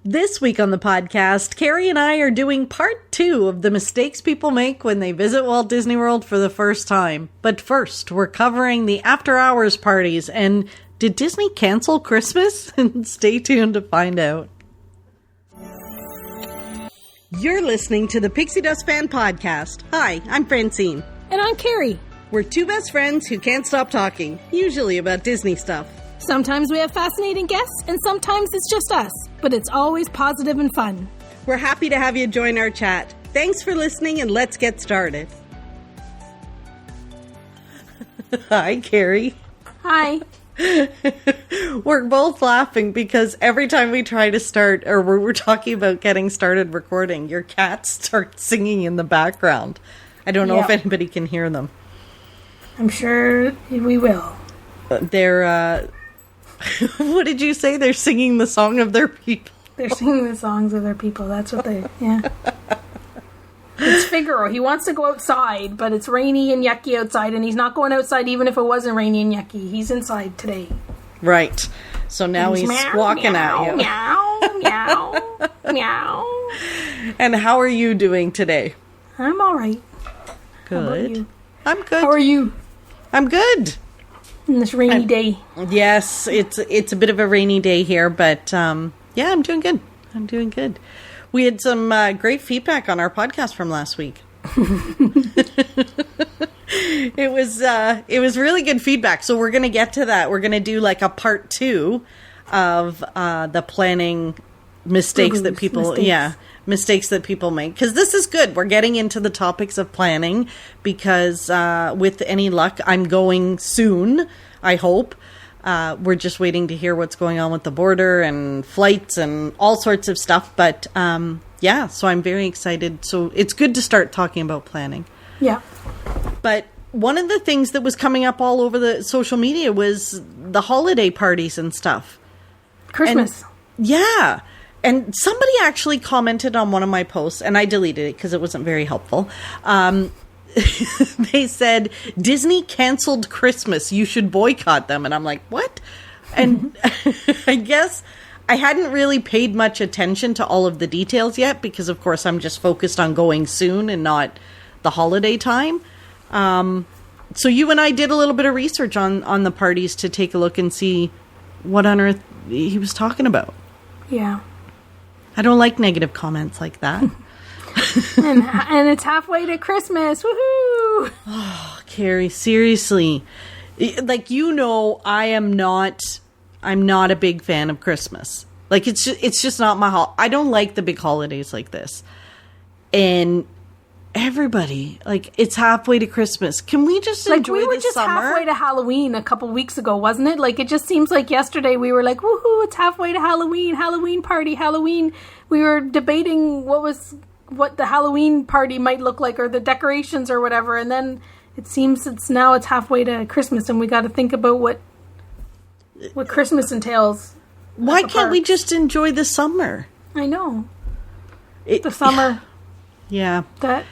This week on the podcast, Carrie and I are doing part 2 of the mistakes people make when they visit Walt Disney World for the first time. But first, we're covering the after-hours parties and did Disney cancel Christmas? Stay tuned to find out. You're listening to the Pixie Dust Fan podcast. Hi, I'm Francine. And I'm Carrie. We're two best friends who can't stop talking, usually about Disney stuff. Sometimes we have fascinating guests, and sometimes it's just us. But it's always positive and fun. We're happy to have you join our chat. Thanks for listening, and let's get started. Hi, Carrie. Hi. We're both laughing because every time we try to start, or we're talking about getting started recording, your cats start singing in the background. I don't know if anybody can hear them. I'm sure we will. They're, what did you say? They're singing the song of their people. They're singing the songs of their people. That's what yeah. It's Figaro. He wants to go outside, but it's rainy and yucky outside, and he's not going outside even if it wasn't rainy and yucky. He's inside today. Right. So now he's squawking meow, at you. Meow, meow, meow. And how are you doing today? I'm all right. Good. How about you? I'm good. How are you? I'm good. On this rainy day. Yes, it's a bit of a rainy day here, but yeah, I'm doing good. I'm doing good. We had some great feedback on our podcast from last week. It was really good feedback. So we're going to get to that. We're going to do like a part 2 of the planning mistakes that people make, because this is good. We're getting into the topics of planning because with any luck, I'm going soon, I hope. We're just waiting to hear what's going on with the border and flights and all sorts of stuff. But yeah, so I'm very excited. So it's good to start talking about planning. Yeah. But one of the things that was coming up all over the social media was the holiday parties and stuff. Christmas. And, yeah. And somebody actually commented on one of my posts, and I deleted it because it wasn't very helpful. They said, Disney canceled Christmas. You should boycott them. And I'm like, what? And I guess I hadn't really paid much attention to all of the details yet because, of course, I'm just focused on going soon and not the holiday time. So you and I did a little bit of research on the parties to take a look and see what on earth he was talking about. Yeah. I don't like negative comments like that. and it's halfway to Christmas. Woohoo! Oh, Carrie, seriously. Like, I'm not a big fan of Christmas. Like, it's just not my I don't like the big holidays like this. And everybody, like, it's halfway to Christmas. Can we just enjoy the summer? We were just halfway to Halloween a couple weeks ago, wasn't it? Like, it just seems like yesterday we were like, woohoo, it's halfway to Halloween party, Halloween. We were debating what the Halloween party might look like or the decorations or whatever. And then it seems it's halfway to Christmas and we got to think about what Christmas entails. Why can't we just enjoy the summer? I know. The summer. Yeah. That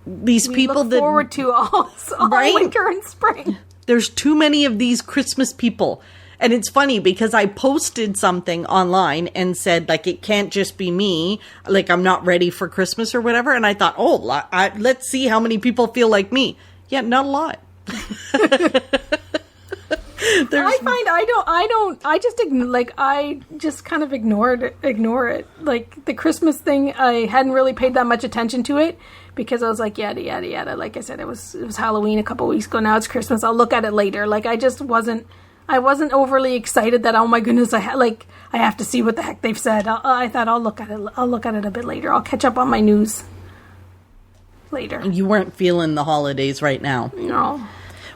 these people look forward to all right? Winter and spring. There's too many of these Christmas people. And it's funny because I posted something online and said, like, it can't just be me. Like, I'm not ready for Christmas or whatever. And I thought, let's see how many people feel like me. Yeah, not a lot. I just kind of ignore it. Like, the Christmas thing, I hadn't really paid that much attention to it because I was like, yada, yada, yada. Like I said, it was Halloween a couple weeks ago. Now it's Christmas. I'll look at it later. Like, I wasn't overly excited that, oh my goodness, I have to see what the heck they've said. I thought I'll look at it a bit later. I'll catch up on my news later. You weren't feeling the holidays right now. No.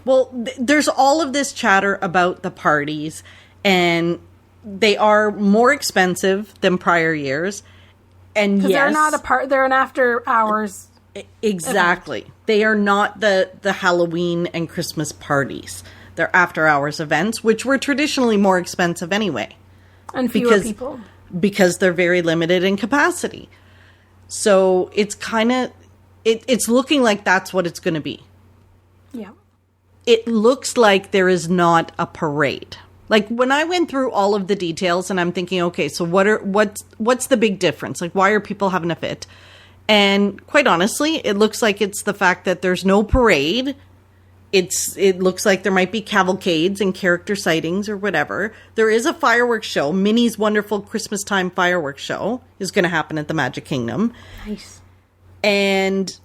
Well, there's all of this chatter about the parties, and they are more expensive than prior years. And yes, they're an after hours. Exactly. Event. They are not the Halloween and Christmas parties. They're after hours events, which were traditionally more expensive anyway. And fewer people. Because they're very limited in capacity. So it's kind of, it's looking like that's what it's going to be. Yeah. It looks like there is not a parade. Like, when I went through all of the details and I'm thinking, okay, so what's the big difference? Like, why are people having a fit? And quite honestly, it looks like it's the fact that there's no parade. It looks like there might be cavalcades and character sightings or whatever. There is a fireworks show. Minnie's Wonderful Christmas Time Fireworks Show is going to happen at the Magic Kingdom. Nice. And,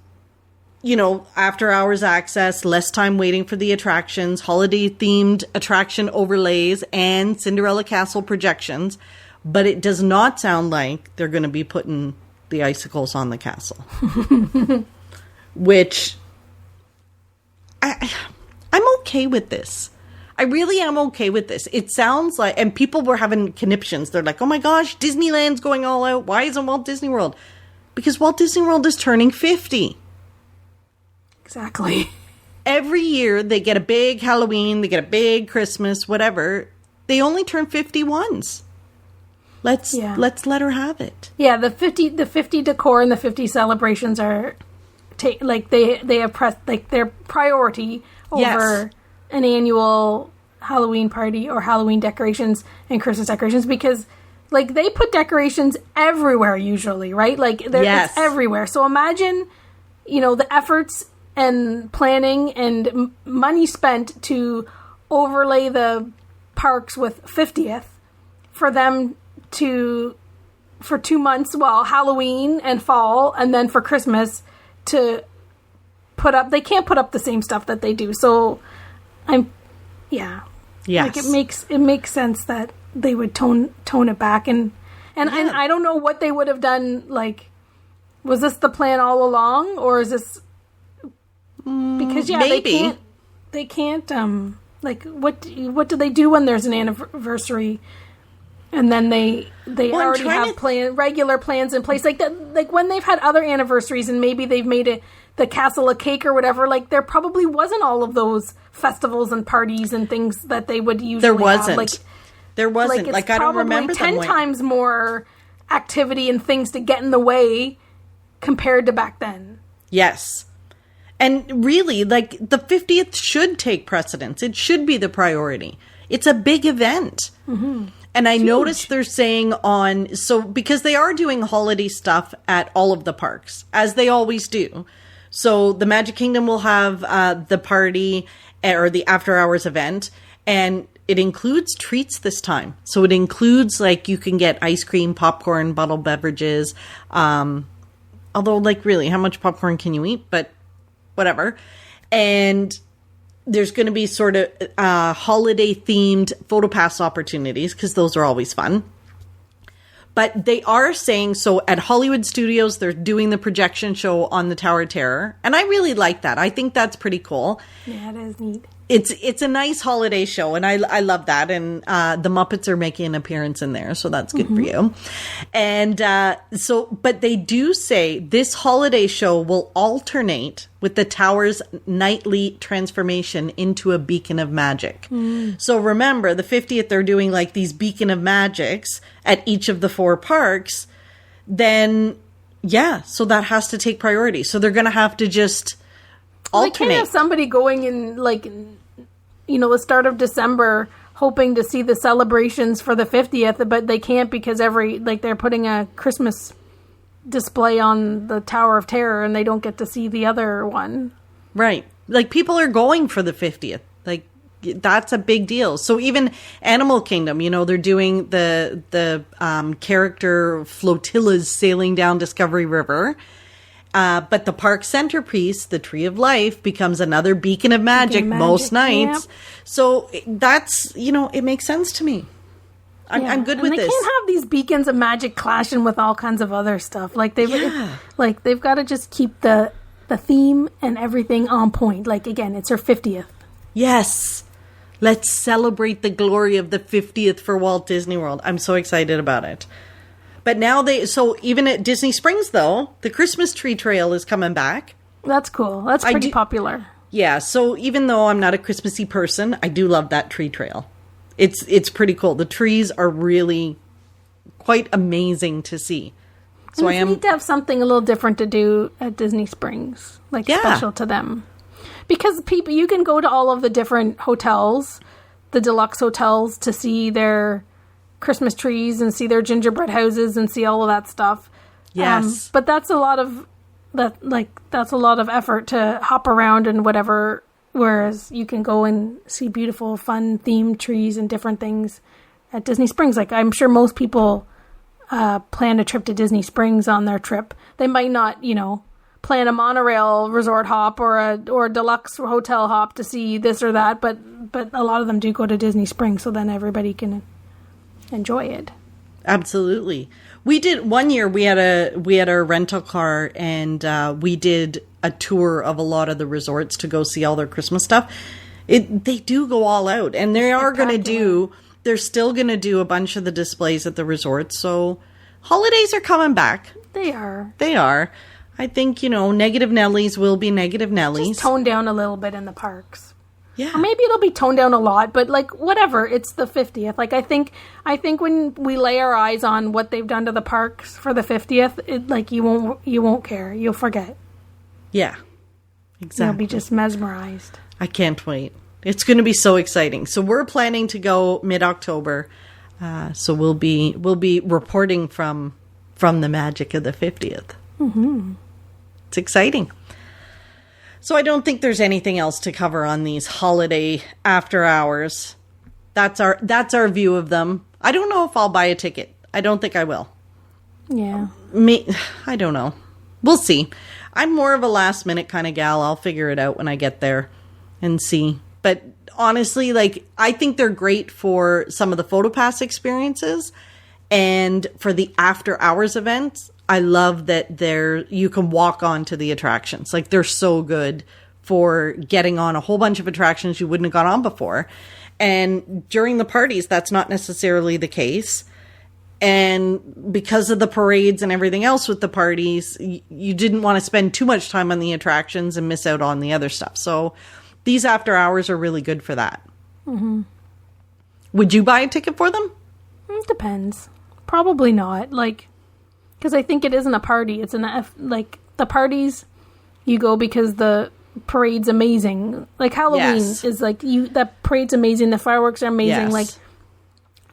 you know, after hours access, less time waiting for the attractions, holiday-themed attraction overlays, and Cinderella Castle projections. But it does not sound like they're going to be putting the icicles on the castle. Which, I'm okay with this. I really am okay with this. It sounds like, and people were having conniptions. They're like, oh my gosh, Disneyland's going all out. Why isn't Walt Disney World? Because Walt Disney World is turning 50. Exactly. Every year they get a big Halloween, they get a big Christmas, whatever. They only turn 50 once. Let's let her have it. Yeah, the 50 decor and the 50 celebrations are they have pressed like their priority over an annual Halloween party or Halloween decorations and Christmas decorations, because like they put decorations everywhere usually, right? Like it's everywhere. So imagine, you know, the efforts and planning and money spent to overlay the parks with 50th for them for 2 months, well, Halloween and fall, and then for Christmas to put up. They can't put up the same stuff that they do. So like it makes sense that they would tone it back, and I don't know what they would have done. Like, was this the plan all along, or is this because maybe they can't like what do they do when there's an anniversary? And then they already have regular plans in place, like that. Like when they've had other anniversaries, and maybe they've made the castle a cake or whatever. Like there probably wasn't all of those festivals and parties and things that they would usually. There wasn't. Have. There wasn't. Like I don't remember 10 times more activity and things to get in the way compared to back then. Yes. And really, like the 50th should take precedence. It should be the priority. It's a big event. Mm-hmm. And I noticed they're saying because they are doing holiday stuff at all of the parks, as they always do. So the Magic Kingdom will have the party or the after hours event, and it includes treats this time. So it includes, like, you can get ice cream, popcorn, bottled beverages. Although, like, really, how much popcorn can you eat? But whatever. And there's going to be sort of holiday-themed PhotoPass opportunities, because those are always fun. But they are saying, so at Hollywood Studios, they're doing the projection show on the Tower of Terror. And I really like that. I think that's pretty cool. Yeah, it is neat. It's a nice holiday show, and I love that. And the Muppets are making an appearance in there, so that's good for you. And but they do say this holiday show will alternate with the tower's nightly transformation into a beacon of magic. So remember, the 50th, they're doing like these beacon of magics at each of the 4 parks. Then, so that has to take priority. So they're going to have to just alternate. They can't have somebody going in, like, you know, the start of December hoping to see the celebrations for the 50th, but they can't because they're putting a Christmas display on the Tower of Terror and they don't get to see the other one. Right. Like, people are going for the 50th. Like, that's a big deal. So even Animal Kingdom, you know, they're doing the character flotillas sailing down Discovery River. But the park centerpiece, the Tree of Life, becomes another beacon of magic most nights. Yep. So that's, you know, it makes sense to me. I'm good with this. They can't have these beacons of magic clashing with all kinds of other stuff. Like they've got to just keep the theme and everything on point. Like, again, it's her 50th. Yes. Let's celebrate the glory of the 50th for Walt Disney World. I'm so excited about it. But now so even at Disney Springs, though, the Christmas tree trail is coming back. That's cool. That's pretty popular. Yeah, so even though I'm not a Christmassy person, I do love that tree trail. It's pretty cool. The trees are really quite amazing to see. So and it's neat to have something a little different to do at Disney Springs, like special to them. Because you can go to all of the different hotels the deluxe hotels to see their Christmas trees and see their gingerbread houses and see all of that stuff. Yes. But that's a lot of effort to hop around and whatever, whereas you can go and see beautiful, fun themed trees and different things at Disney Springs. Like, I'm sure most people plan a trip to Disney Springs on their trip. They might not, plan a monorail resort hop or a deluxe hotel hop to see this or that, but a lot of them do go to Disney Springs, so then everybody can enjoy it. Absolutely. We did one year. We had a rental car, and we did a tour of a lot of the resorts to go see all their Christmas stuff. They do go all out, and they are going to do. They're still going to do a bunch of the displays at the resorts. So holidays are coming back. They are. They are. I think negative Nellies will be negative Nellies. Just tone down a little bit in the parks. Yeah. Or maybe it'll be toned down a lot, but like whatever, it's the 50th. Like I think when we lay our eyes on what they've done to the parks for the 50th, you won't care. You'll forget. Yeah. Exactly. You'll be just mesmerized. I can't wait. It's going to be so exciting. So we're planning to go mid-October. So we'll be reporting from the magic of the 50th. Mm-hmm. It's exciting. So I don't think there's anything else to cover on these holiday after hours. That's our view of them. I don't know if I'll buy a ticket. I don't think I will. Yeah. I don't know. We'll see. I'm more of a last minute kind of gal. I'll figure it out when I get there and see. But honestly, I think they're great for some of the PhotoPass experiences and for the after hours events. I love that you can walk on to the attractions. They're so good for getting on a whole bunch of attractions you wouldn't have got on before. And during the parties, that's not necessarily the case. And because of the parades and everything else with the parties, you didn't want to spend too much time on the attractions and miss out on the other stuff. So these after hours are really good for that. Mm-hmm. Would you buy a ticket for them? It depends. Probably not. Because I think it isn't a party. It's the parties, you go because the parade's amazing. Halloween is that parade's amazing. The fireworks are amazing. Yes.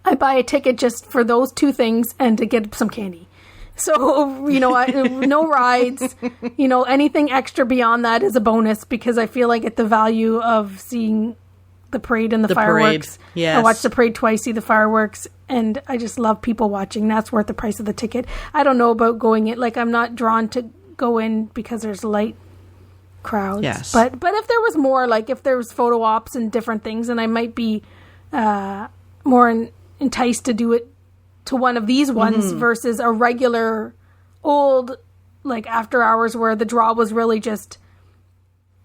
I buy a ticket just for those two things and to get some candy. So, no rides, anything extra beyond that is a bonus because I feel like at the value of seeing the parade and the fireworks. Parade. Yes. I watch the parade twice, see the fireworks, and I just love people watching. That's worth the price of the ticket. I don't know about going it. I'm not drawn to go in because there's light crowds. Yes. But if there was more, if there was photo ops and different things, then I might be more enticed to do it to one of these ones versus a regular old, after hours where the draw was really just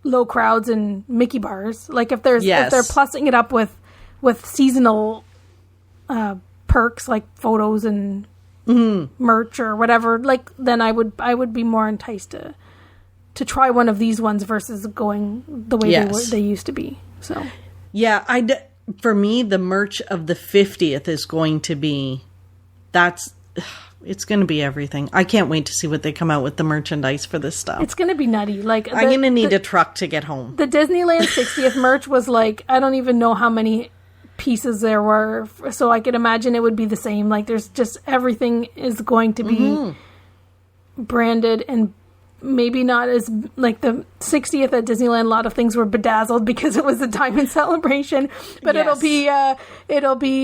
low crowds and Mickey bars. If they're plussing it up with seasonal perks like photos and merch or whatever, then I would be more enticed to try one of these ones versus going the way they used to be. So yeah, for me the merch of the 50th is going to be it's going to be everything. I can't wait to see what they come out with the merchandise for this stuff. It's going to be nutty. I'm going to need a truck to get home. The Disneyland 60th merch was I don't even know how many pieces there were, so I could imagine it would be the same. There's just everything is going to be branded and maybe not as the 60th at Disneyland. A lot of things were bedazzled because it was a diamond celebration, but it'll be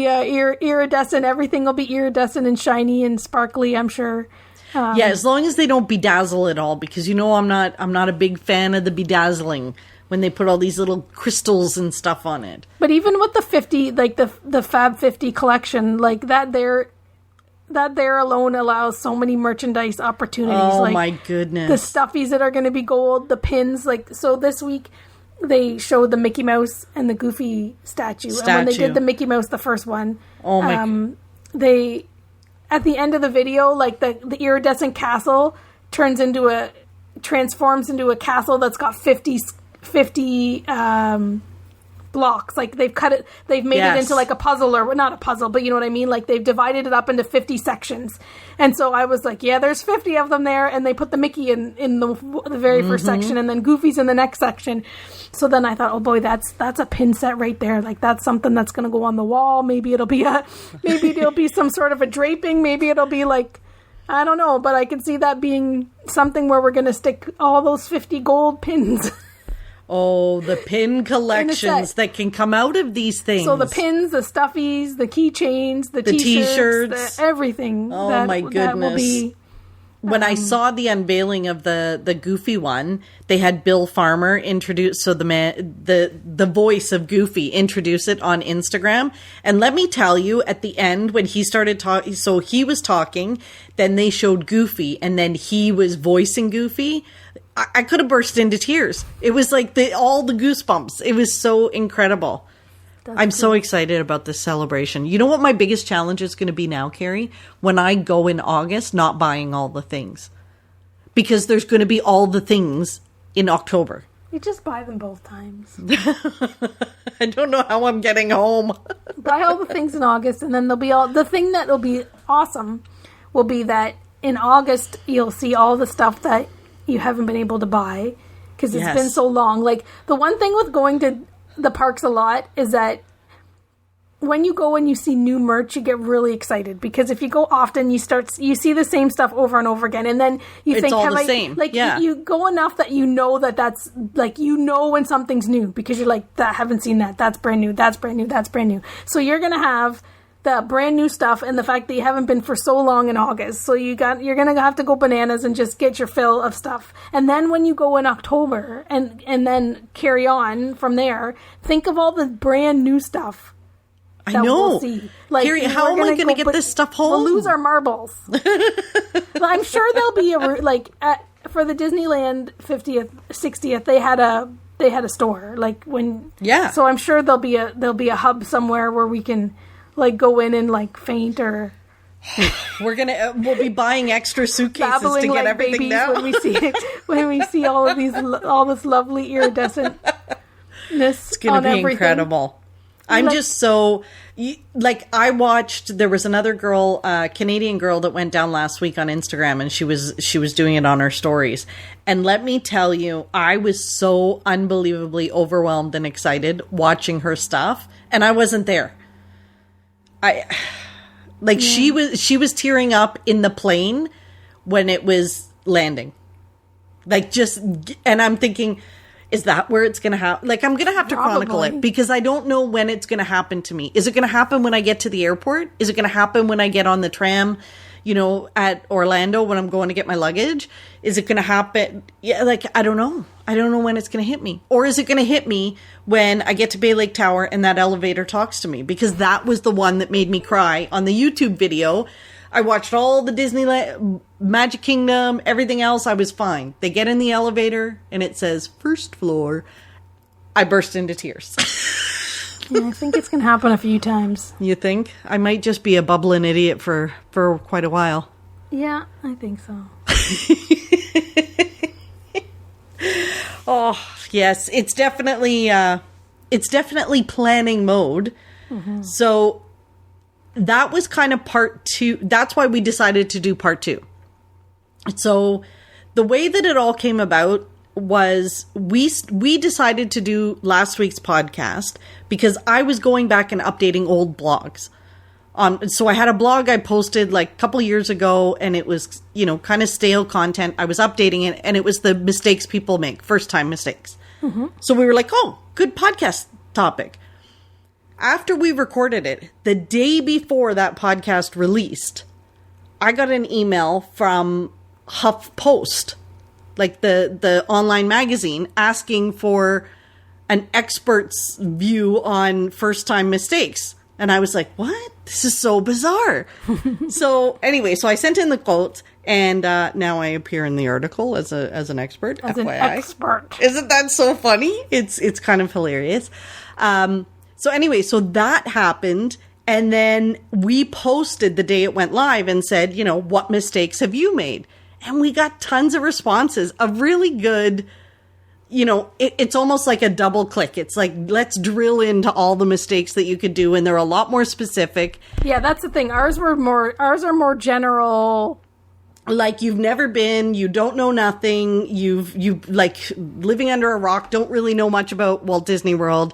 iridescent. Everything will be iridescent and shiny and sparkly, I'm sure. As long as they don't bedazzle it all, because I'm not a big fan of the bedazzling when they put all these little crystals and stuff on it. But even with the 50, the Fab 50 collection, that there alone allows so many merchandise opportunities. Oh my goodness. The stuffies that are going to be gold, the pins. So this week they showed the Mickey Mouse and the Goofy statue. And when they did the Mickey Mouse, the first one, they, at the end of the video, the iridescent castle transforms into a castle that's got 50 blocks. Like they've cut it, they've made it into like a puzzle, or not a puzzle, but you know what I mean? Like they've divided it up into 50 sections. And so I was like, yeah, there's 50 of them there. And they put the Mickey in the very first section, and then Goofy's in the next section. So then I thought, oh boy, that's a pin set right there. Like that's something that's going to go on the wall. Maybe there'll be some sort of a draping. Maybe it'll be like, I don't know, but I can see that being something where we're going to stick all those 50 gold pins. Oh, the pin collections that can come out of these things. So the pins, the stuffies, the keychains, the t-shirts, everything. Oh my goodness. That will be, when I saw the unveiling of the Goofy one, they had Bill Farmer introduce, so the voice of Goofy, introduce it on Instagram. And let me tell you, at the end, when he started talking, so he was talking, then they showed Goofy, and then he was voicing Goofy. I could have burst into tears. It was like all the goosebumps. It was so incredible. I'm so excited about this celebration. You know what my biggest challenge is going to be now, Carrie? When I go in August, not buying all the things. Because there's going to be all the things in October. You just buy them both times. I don't know how I'm getting home. Buy all the things in August, and then there'll be the thing that will be awesome will be that in August you'll see all the stuff that you haven't been able to buy because it's been so long. Like the one thing with going to the parks a lot is that when you go and you see new merch, you get really excited because if you go often, you see the same stuff over and over again, and then you it's think, all the same. Like you go enough that you know that's like when something's new because you're like, that haven't seen that. That's brand new. That's brand new. That's brand new. So you're gonna have the brand new stuff and the fact that you haven't been for so long in August. So you're going to have to go bananas and just get your fill of stuff. And then when you go in October and then carry on from there, think of all the brand new stuff. I know. We'll see. Like, Carrie, how am I going to get this stuff home? We'll lose our marbles. But I'm sure there'll be for the Disneyland 50th, 60th, they had a store so I'm sure there'll be a hub somewhere where we can like go in and like faint or we'll be buying extra suitcases to get like everything down when we see all this lovely iridescentness. It's going to be incredible. I'm just so I watched. There was another girl, Canadian girl, that went down last week on Instagram, and she was doing it on her stories. And let me tell you, I was so unbelievably overwhelmed and excited watching her stuff, and I wasn't there. She was tearing up in the plane when it was landing. And I'm thinking, is that where it's going to happen? Like, I'm going to have to chronicle it because I don't know when it's going to happen to me. Is it going to happen when I get to the airport? Is it going to happen when I get on the tram, at Orlando when I'm going to get my luggage? Is it going to happen? Yeah, I don't know. I don't know when it's going to hit me. Or is it going to hit me when I get to Bay Lake Tower and that elevator talks to me? Because that was the one that made me cry on the YouTube video. I watched all the Disneyland, Magic Kingdom, everything else. I was fine. They get in the elevator and it says first floor. I burst into tears. Yeah, I think it's going to happen a few times. You think? I might just be a bubbling idiot for quite a while. Yeah, I think so. Oh, yes. It's definitely planning mode. Mm-hmm. So that was kind of part 2. That's why we decided to do part 2. So the way that it all came about was we decided to do last week's podcast because I was going back and updating old blogs. So I had a blog I posted like a couple years ago, and it was, kind of stale content. I was updating it, and it was the mistakes people make, first-time mistakes. Mm-hmm. So we were like, oh, good podcast topic. After we recorded it, the day before that podcast released, I got an email from Huff Post, like the online magazine, asking for an expert's view on first-time mistakes. And I was like, what? This is so bizarre. So anyway, I sent in the quotes, and now I appear in the article as an expert. As FYI. An expert. Isn't that so funny? It's kind of hilarious. So anyway, so that happened. And then we posted the day it went live and said, what mistakes have you made? And we got tons of responses of really good, it's almost like a double click. It's like, let's drill into all the mistakes that you could do, and they're a lot more specific. Yeah, that's the thing. Ours are more general. Like, you've never been, you don't know nothing, you like living under a rock, don't really know much about Walt Disney World,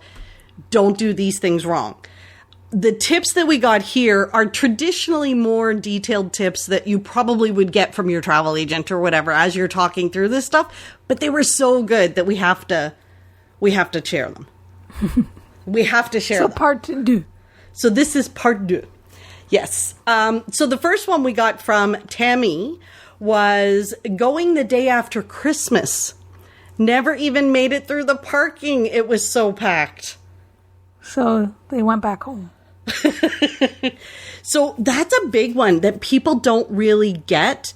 don't do these things wrong. The tips that we got here are traditionally more detailed tips that you probably would get from your travel agent or whatever as you're talking through this stuff, but they were so good that we have to share them. We have to share them. So part two. So this is part two. Yes. So the first one we got from Tammy was going the day after Christmas. Never even made it through the parking. It was so packed. So they went back home. So that's a big one that people don't really get.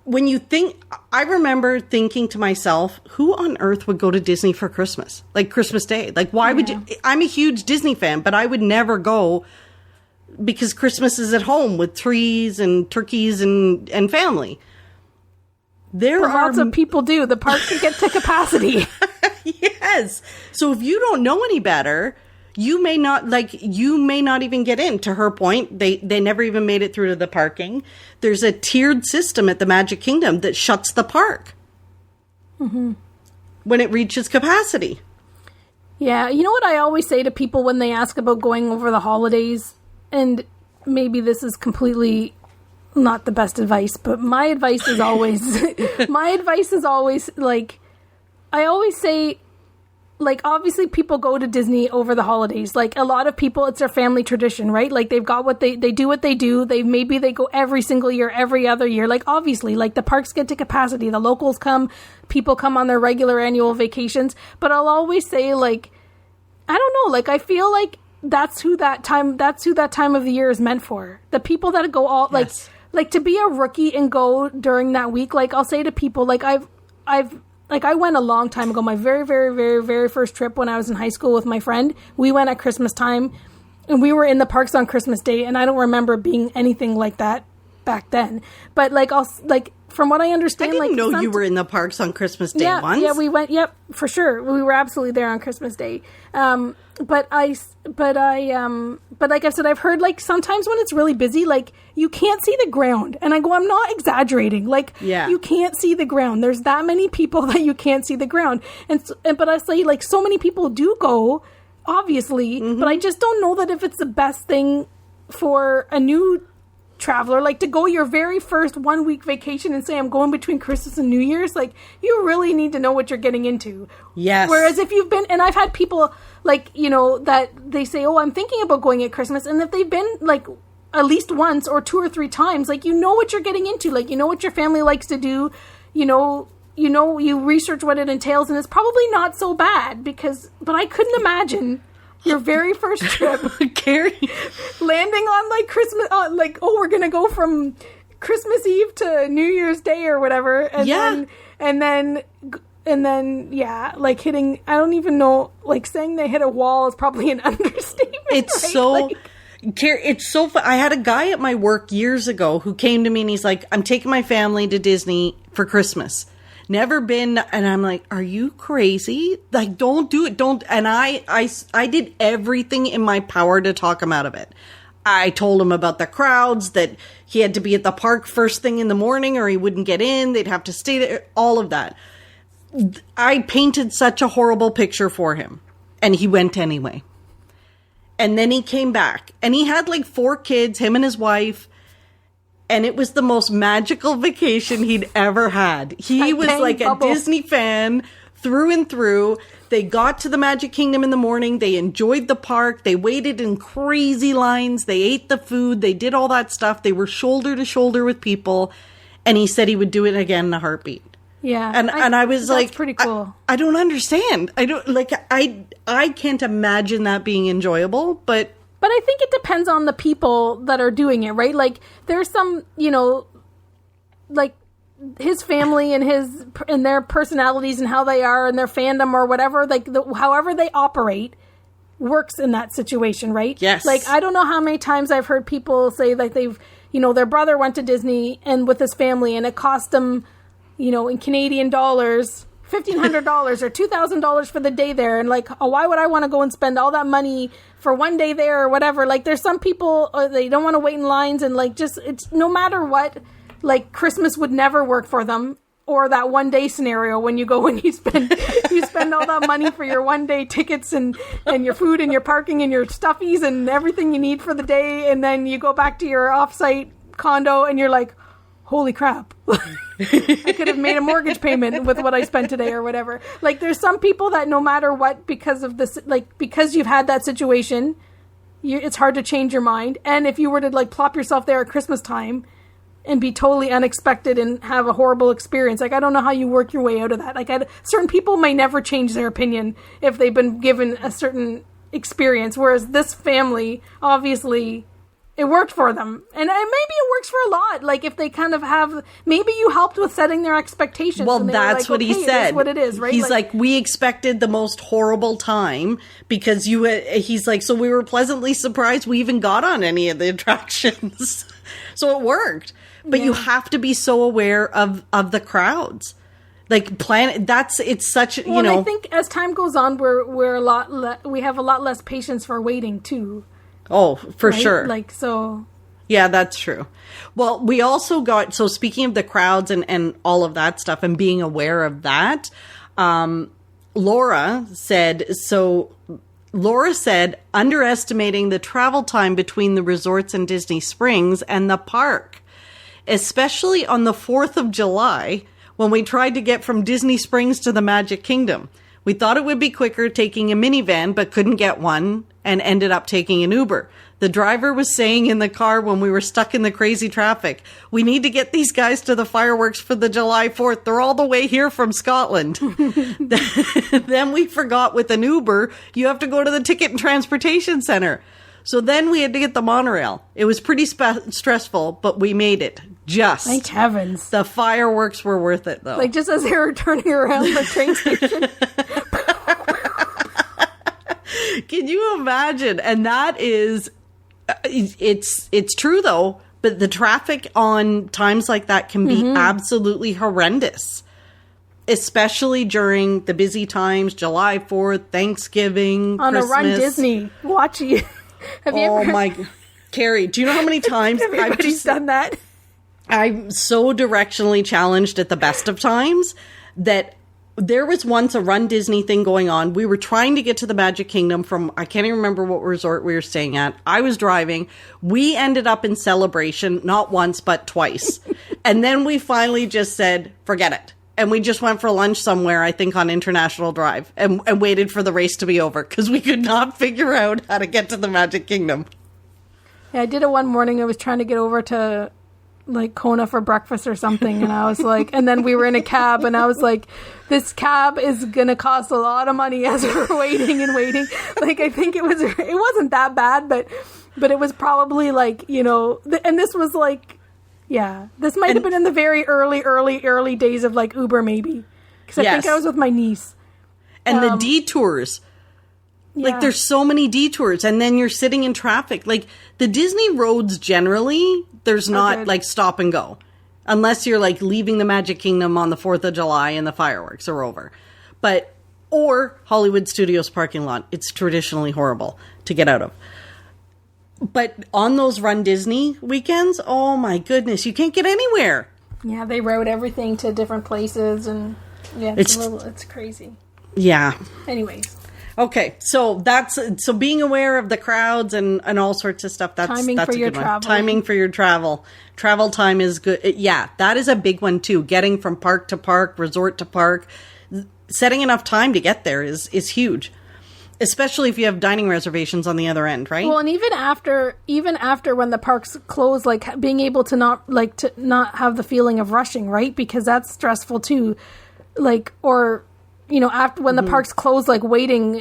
When you think, I remember thinking to myself, who on earth would go to Disney for Christmas? Like Christmas Day? Like, why would you? I'm a huge Disney fan, but I would never go because Christmas is at home with trees and turkeys and family. But lots of people do. The parks can get to capacity. Yes. So if you don't know any better, you may not even get in. To her point, they never even made it through to the parking. There's a tiered system at the Magic Kingdom that shuts the park when it reaches capacity. Yeah. You know what I always say to people when they ask about going over the holidays? And maybe this is completely not the best advice, but my advice is always, like, I always say, like, obviously people go to Disney over the holidays. Like, a lot of people, it's their family tradition, right? Like, they've got they do what they do. Maybe they go every single year, every other year. Like, obviously, like, the parks get to capacity. The locals come, people come on their regular annual vacations. But I'll always say, like, I don't know, like, I feel like that's who that time of the year is meant for. The people that go all, like to be a rookie and go during that week. Like, I'll say to people, like, I went a long time ago, my very, very, very, very first trip when I was in high school with my friend. We went at Christmas time, and we were in the parks on Christmas Day, and I don't remember being anything like that back then. But, like, from what I understand, I didn't know you were in the parks on Christmas Day once. Yeah, we went. Yep, for sure. We were absolutely there on Christmas Day. But like I said, I've heard, like, sometimes when it's really busy, like, you can't see the ground. And I go, I'm not exaggerating. Like, you can't see the ground. There's that many people that you can't see the ground. But I say, like, so many people do go, obviously, but I just don't know that if it's the best thing for a new traveler, like, to go your very first 1 week vacation and say, I'm going between Christmas and New Year's. Like, you really need to know what you're getting into. Yes. Whereas if you've been, and I've had people, like, that they say, oh, I'm thinking about going at Christmas. And if they've been, like, at least once or 2 or 3 times, like, you know what you're getting into. Like, you know what your family likes to do. You research what it entails, and it's probably not so bad but I couldn't imagine your very first trip, Carrie, landing on, like, Christmas, we're going to go from Christmas Eve to New Year's Day or whatever. And then, like, hitting, I don't even know, like, saying they hit a wall is probably an understatement. It's right? so, like, Carrie, it's so fun. I had a guy at my work years ago who came to me and he's like, I'm taking my family to Disney for Christmas. Never been, and I'm like, are you crazy? Like, don't do it, don't. And I did everything in my power to talk him out of it. I told him about the crowds, that he had to be at the park first thing in the morning or he wouldn't get in. They'd have to stay there, all of that. I painted such a horrible picture for him, and he went anyway. And then he came back, and he had, like, 4 kids, him and his wife. And it was the most magical vacation he'd ever had. He was like a Disney fan through and through. They got to the Magic Kingdom in the morning. They enjoyed the park. They waited in crazy lines. They ate the food. They did all that stuff. They were shoulder to shoulder with people. And he said he would do it again in a heartbeat. Yeah. And I was like, pretty cool. I don't understand. I can't imagine that being enjoyable, but I think it depends on the people that are doing it, right? Like, there's some, like, his family and their personalities and how they are and their fandom or whatever, like, however they operate works in that situation, right? Yes. Like, I don't know how many times I've heard people say that they've, their brother went to Disney and with his family, and it cost them, in Canadian dollars $1,500 or $2,000 for the day there, and like, oh, why would I want to go and spend all that money for one day there or whatever? Like, there's some people, they don't want to wait in lines, and like, just, it's no matter what, like, Christmas would never work for them. Or that one day scenario when you go and you spend all that money for your one day tickets and your food and your parking and your stuffies and everything you need for the day, and then you go back to your offsite condo and you're like, holy crap. I could have made a mortgage payment with what I spent today or whatever. Like, there's some people that no matter what, because of this, like, because you've had that situation, it's hard to change your mind. And if you were to like plop yourself there at Christmas time and be totally unexpected and have a horrible experience, like, I don't know how you work your way out of that. Like, certain people may never change their opinion if they've been given a certain experience, whereas this family, obviously, it worked for them. And maybe it works for a lot. Like, if they kind of have, maybe you helped with setting their expectations. Well, that's what he said. It is what it is, right? He's like, we expected the most horrible time because he's like, so we were pleasantly surprised we even got on any of the attractions. So it worked. But you have to be so aware of the crowds. Like, it's such, you know. And I think as time goes on, we have a lot less patience for waiting too. Oh, for sure. Like, so. Yeah, that's true. Well, we also got, so speaking of the crowds and all of that stuff and being aware of that, Laura said, underestimating the travel time between the resorts in Disney Springs and the park, especially on the 4th of July, when we tried to get from Disney Springs to the Magic Kingdom. We thought it would be quicker taking a minivan, but couldn't get one and ended up taking an Uber. The driver was saying in the car when we were stuck in the crazy traffic, we need to get these guys to the fireworks for the July 4th. They're all the way here from Scotland. Then we forgot with an Uber, you have to go to the Ticket and Transportation Center. So then we had to get the monorail. It was pretty stressful, but we made it. Thank heavens. The fireworks were worth it, though. Like, just as they were turning around the train station. Can you imagine? And that is, it's true, though, but the traffic on times like that can be absolutely horrendous. Especially during the busy times, July 4th, Thanksgiving, on Christmas. A Run Disney. Watch you. Have you ever? Oh my, Carrie, do you know how many times I've just done that? I'm so directionally challenged at the best of times that there was once a Run Disney thing going on. We were trying to get to the Magic Kingdom from, I can't even remember what resort we were staying at. I was driving. We ended up in Celebration, not once, but twice. And then we finally just said, forget it. And we just went for lunch somewhere, I think on International Drive, and waited for the race to be over because we could not figure out how to get to the Magic Kingdom. Yeah, I did it one morning. I was trying to get over to like Kona for breakfast or something, and I was like, and then we were in a cab, and I was like, this cab is gonna cost a lot of money as we're waiting and waiting. Like, I think it wasn't that bad, but it was probably like, you know, and this was like, yeah, this might have been in the very early days of like Uber, maybe, because I think I was with my niece. And the detours. Yeah. Like, there's so many detours, and then you're sitting in traffic. Like, the Disney roads generally, there's not, like, stop and go. Unless you're, like, leaving the Magic Kingdom on the 4th of July and the fireworks are over. Or Hollywood Studios parking lot. It's traditionally horrible to get out of. But on those Run Disney weekends, oh my goodness, you can't get anywhere. Yeah, they route everything to different places, and yeah, it's crazy. Yeah. Anyways. Okay, so being aware of the crowds and all sorts of stuff. That's a good one. Timing for your travel. Travel time is good. Yeah, that is a big one too. Getting from park to park, resort to park, setting enough time to get there is huge. Especially if you have dining reservations on the other end, right? Well, and even after when the parks close, like being able to not have the feeling of rushing, right? Because that's stressful too. Like, or, you know, after when the parks close, like waiting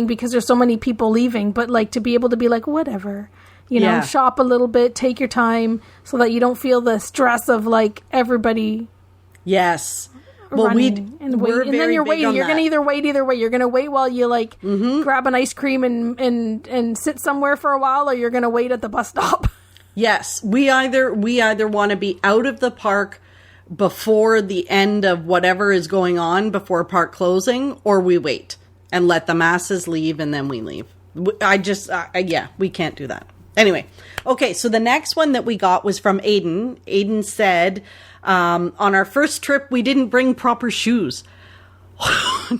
because there's so many people leaving, but like to be able to be like, whatever, you know, shop a little bit, take your time so that you don't feel the stress of like everybody. Yes. Well, running and then you're waiting. You're going to either wait either way. You're going to wait while you like grab an ice cream and sit somewhere for a while, or you're going to wait at the bus stop. Yes, we either want to be out of the park before the end of whatever is going on before park closing, or we wait and let the masses leave and then we leave. We can't do that. Anyway, okay, so the next one that we got was from Aiden. Aiden said, on our first trip, we didn't bring proper shoes.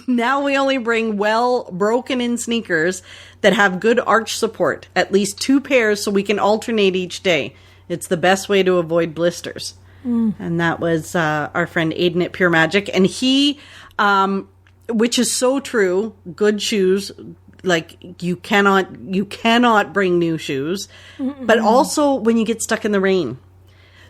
Now we only bring broken-in sneakers that have good arch support, at least 2 pairs so we can alternate each day. It's the best way to avoid blisters. And that was our friend Aiden at Pure Magic. And he, which is so true, good shoes, like you cannot bring new shoes, but also when you get stuck in the rain.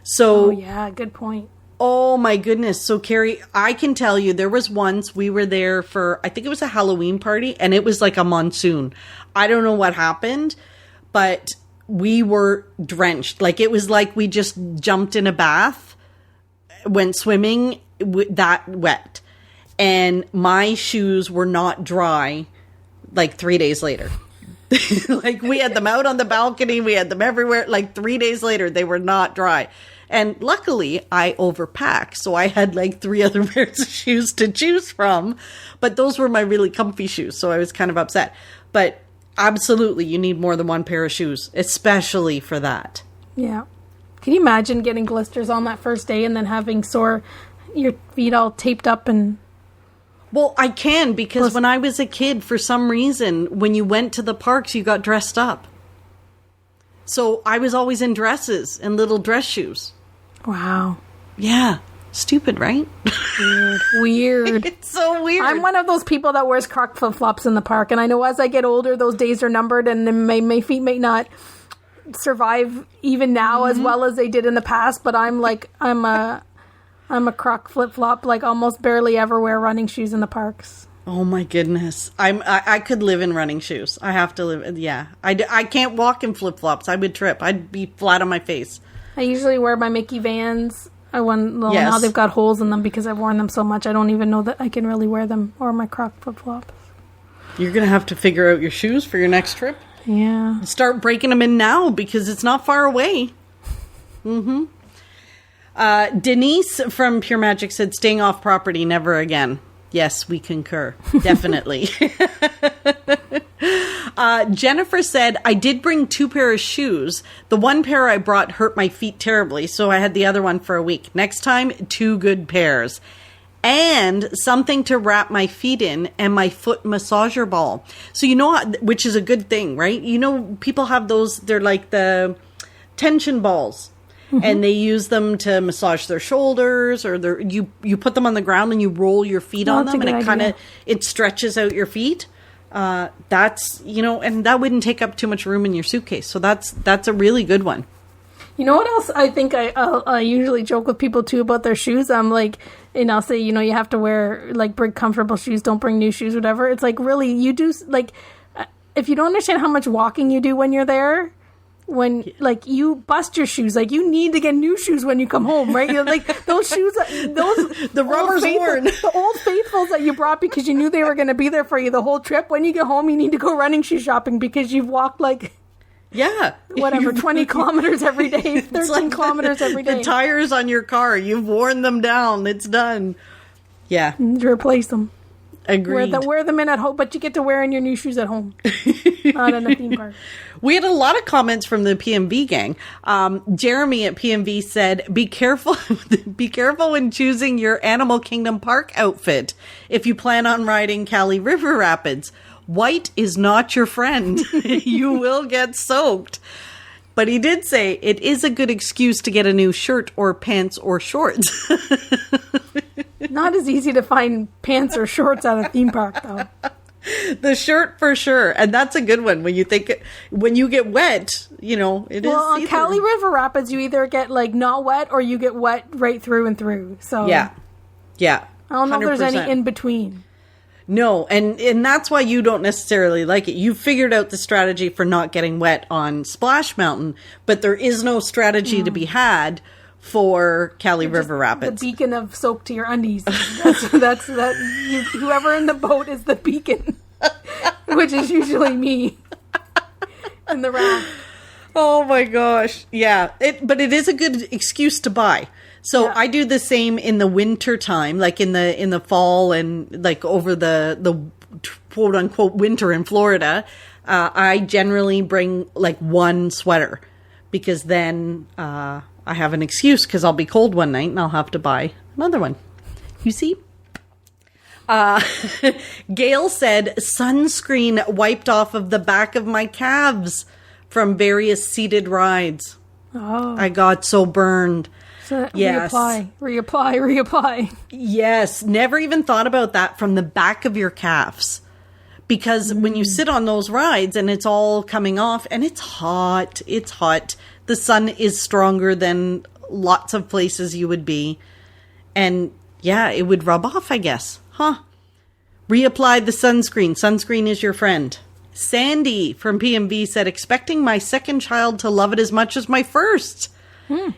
So, oh yeah, good point. Oh my goodness. So Carrie, I can tell you there was once we were there for, I think it was a Halloween party, and it was like a monsoon. I don't know what happened, but we were drenched. Like it was like we just jumped in a bath, went swimming that wet. And my shoes were not dry like 3 days later. Like we had them out on the balcony. We had them everywhere. Like 3 days later, they were not dry. And luckily, I overpack, so I had like 3 other pairs of shoes to choose from. But those were my really comfy shoes, so I was kind of upset. But absolutely, you need more than 1 pair of shoes, especially for that. Yeah. Can you imagine getting blisters on that first day and then having your feet all taped up and... Well, I can, because when I was a kid, for some reason, when you went to the parks, you got dressed up. So I was always in dresses and little dress shoes. Wow. Yeah. Stupid, right? Weird. It's so weird. I'm one of those people that wears Croc flip-flops in the park, and I know as I get older, those days are numbered, and my feet may not survive even now as well as they did in the past, but I'm a Croc flip-flop, like almost barely ever wear running shoes in the parks. Oh my goodness. I could live in running shoes. I have to live. Yeah. I can't walk in flip-flops. I would trip. I'd be flat on my face. I usually wear my Mickey Vans. Now they've got holes in them because I've worn them so much. I don't even know that I can really wear them, or my Croc flip-flops. You're going to have to figure out your shoes for your next trip. Yeah. Start breaking them in now because it's not far away. Denise from Pure Magic said, staying off property, never again. Yes, we concur. Definitely. Jennifer said, I did bring 2 pairs of shoes. The 1 pair I brought hurt my feet terribly, so I had the other one for a week. Next time, 2 good pairs. And something to wrap my feet in and my foot massager ball. So which is a good thing, right? You know, people have those, they're like the tension balls. And they use them to massage their shoulders, or you put them on the ground and you roll your feet on them, and it stretches out your feet. That's, and that wouldn't take up too much room in your suitcase. So that's a really good one. You know what else I think I usually joke with people too about their shoes? I'm like, and I'll say, you have to wear like bring comfortable shoes, don't bring new shoes, whatever. It's like, really, you do, like, if you don't understand how much walking you do when you're there, when like you bust your shoes, like you need to get new shoes when you come home, right? You're like those shoes, the rubber's worn, the old faithfuls that you brought because you knew they were going to be there for you the whole trip. When you get home, you need to go running shoe shopping because you've walked like 20 kilometers every day, 13 kilometers every day. The tires on your car, you've worn them down. It's done. Yeah, you need to replace them. Agreed. Wear them in at home, but you get to wear in your new shoes at home, not in a theme park. We had a lot of comments from the PMV gang. Jeremy at PMV said, be careful when choosing your Animal Kingdom Park outfit if you plan on riding Cali River Rapids. White is not your friend. You will get soaked. But he did say it is a good excuse to get a new shirt or pants or shorts. Not as easy to find pants or shorts at a theme park, though. The shirt for sure. And that's a good one. When you get wet, it is. Well, on Cali River Rapids, you either get like not wet or you get wet right through and through. So yeah. I don't know if there's any in between. No, and that's why you don't necessarily like it. You figured out the strategy for not getting wet on Splash Mountain, but there is no strategy to be had for Cali River Rapids. The beacon of soap to your undies. That's whoever in the boat is the beacon, which is usually me in the raft. Oh my gosh. Yeah. But it is a good excuse to buy. So I do the same in the winter time, like in the fall and like over the quote unquote winter in Florida. I generally bring like one sweater because then I have an excuse because I'll be cold one night and I'll have to buy another one. You see? Gail said sunscreen wiped off of the back of my calves from various seated rides. Oh. I got so burned. So reapply. Yes. Never even thought about that from the back of your calves. Because when you sit on those rides and it's all coming off and it's hot. The sun is stronger than lots of places you would be. And yeah, it would rub off, I guess. Huh. Reapply the sunscreen. Sunscreen is your friend. Sandy from PMV said, expecting my second child to love it as much as my first.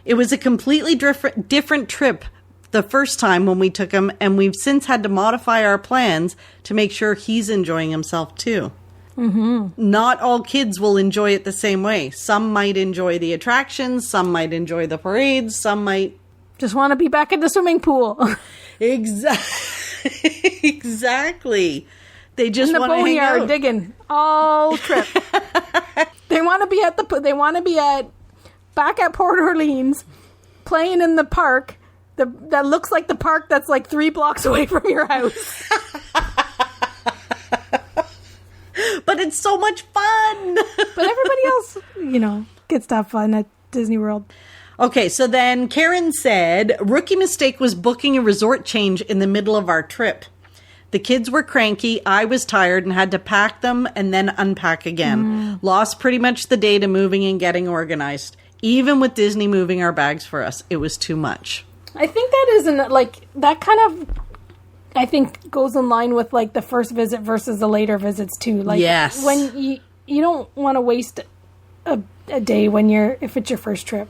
It was a completely different trip the first time when we took him, and we've since had to modify our plans to make sure he's enjoying himself too. Mm-hmm. Not all kids will enjoy it the same way. Some might enjoy the attractions, some might enjoy the parades, some might just want to be back in the swimming pool. Exactly. They just want to hang out. In the boneyard digging all trip. They want to be back at Port Orleans, playing in the park that looks like the park that's like 3 blocks away from your house. But it's so much fun. But everybody else, gets to have fun at Disney World. Okay, so then Karen said, rookie mistake was booking a resort change in the middle of our trip. The kids were cranky, I was tired and had to pack them and then unpack again. Lost pretty much the day to moving and getting organized. Even with Disney moving our bags for us, it was too much. I think that isn't, like, that kind of, I think, goes in line with, like, the first visit versus the later visits, too. Like, yes. When you don't want to waste a day if it's your first trip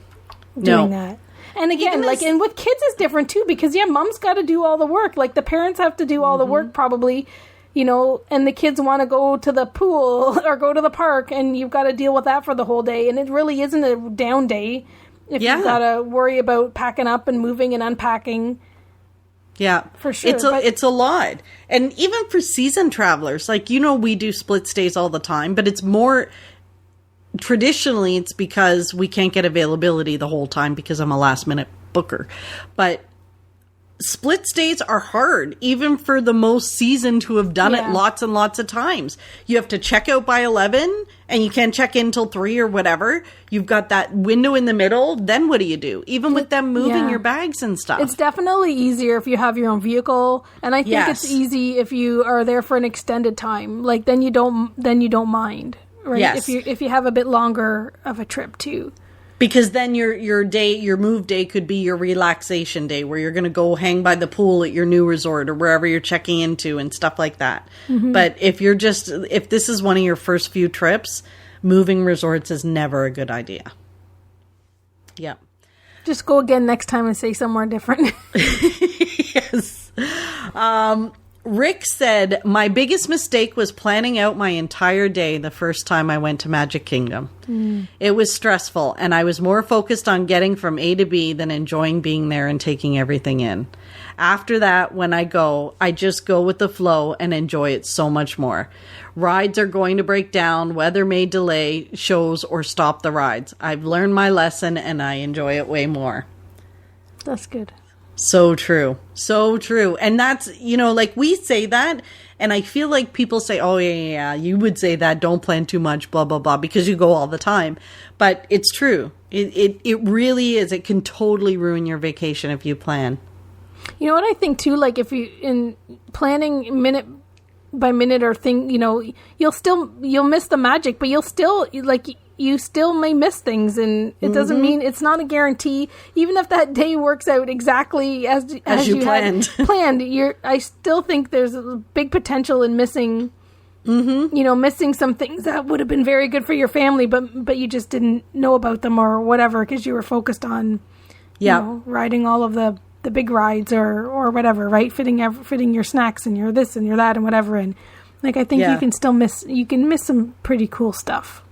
doing that. And again, and with kids it's different, too, because, mom's got to do all the work. Like, the parents have to do all the work, probably, and the kids want to go to the pool or go to the park, and you've got to deal with that for the whole day. And it really isn't a down day if you've got to worry about packing up and moving and unpacking. Yeah. For sure. It's a lot. And even for season travelers, like, we do split stays all the time, but it's more... Traditionally, it's because we can't get availability the whole time because I'm a last-minute booker. But split stays are hard, even for the most seasoned who have done it lots and lots of times. You have to check out by 11, and you can't check in till 3 or whatever. You've got that window in the middle. Then what do you do? Even with them moving your bags and stuff. It's definitely easier if you have your own vehicle. And I think it's easy if you are there for an extended time. Like, then you don't mind. Right? Yes. If you have a bit longer of a trip too. Because then your move day could be your relaxation day where you're going to go hang by the pool at your new resort or wherever you're checking into and stuff like that. Mm-hmm. But if this is one of your first few trips, moving resorts is never a good idea. Yeah. Just go again next time and say somewhere different. Yes. Rick said, my biggest mistake was planning out my entire day the first time I went to Magic Kingdom. It was stressful, and I was more focused on getting from A to B than enjoying being there and taking everything in. After that, when I just go with the flow and enjoy it so much more. Rides are going to break down, weather may delay shows or stop the rides. I've learned my lesson, and I enjoy it way more. That's good. So true. So true. And that's, like we say that, and I feel like people say, oh, yeah, you would say that, don't plan too much, blah, blah, blah, because you go all the time. But it's true. It really is. It can totally ruin your vacation if you plan. You know what I think, too? Like, if you, in planning minute by minute or thing, you'll miss the magic, but you still may miss things, and it doesn't mean it's not a guarantee. Even if that day works out exactly as you planned, I still think there's a big potential in missing, missing some things that would have been very good for your family, but you just didn't know about them or whatever because you were focused on, riding all of the big rides or whatever, right? Fitting your snacks and your this and your that and whatever, and like I think you can miss some pretty cool stuff.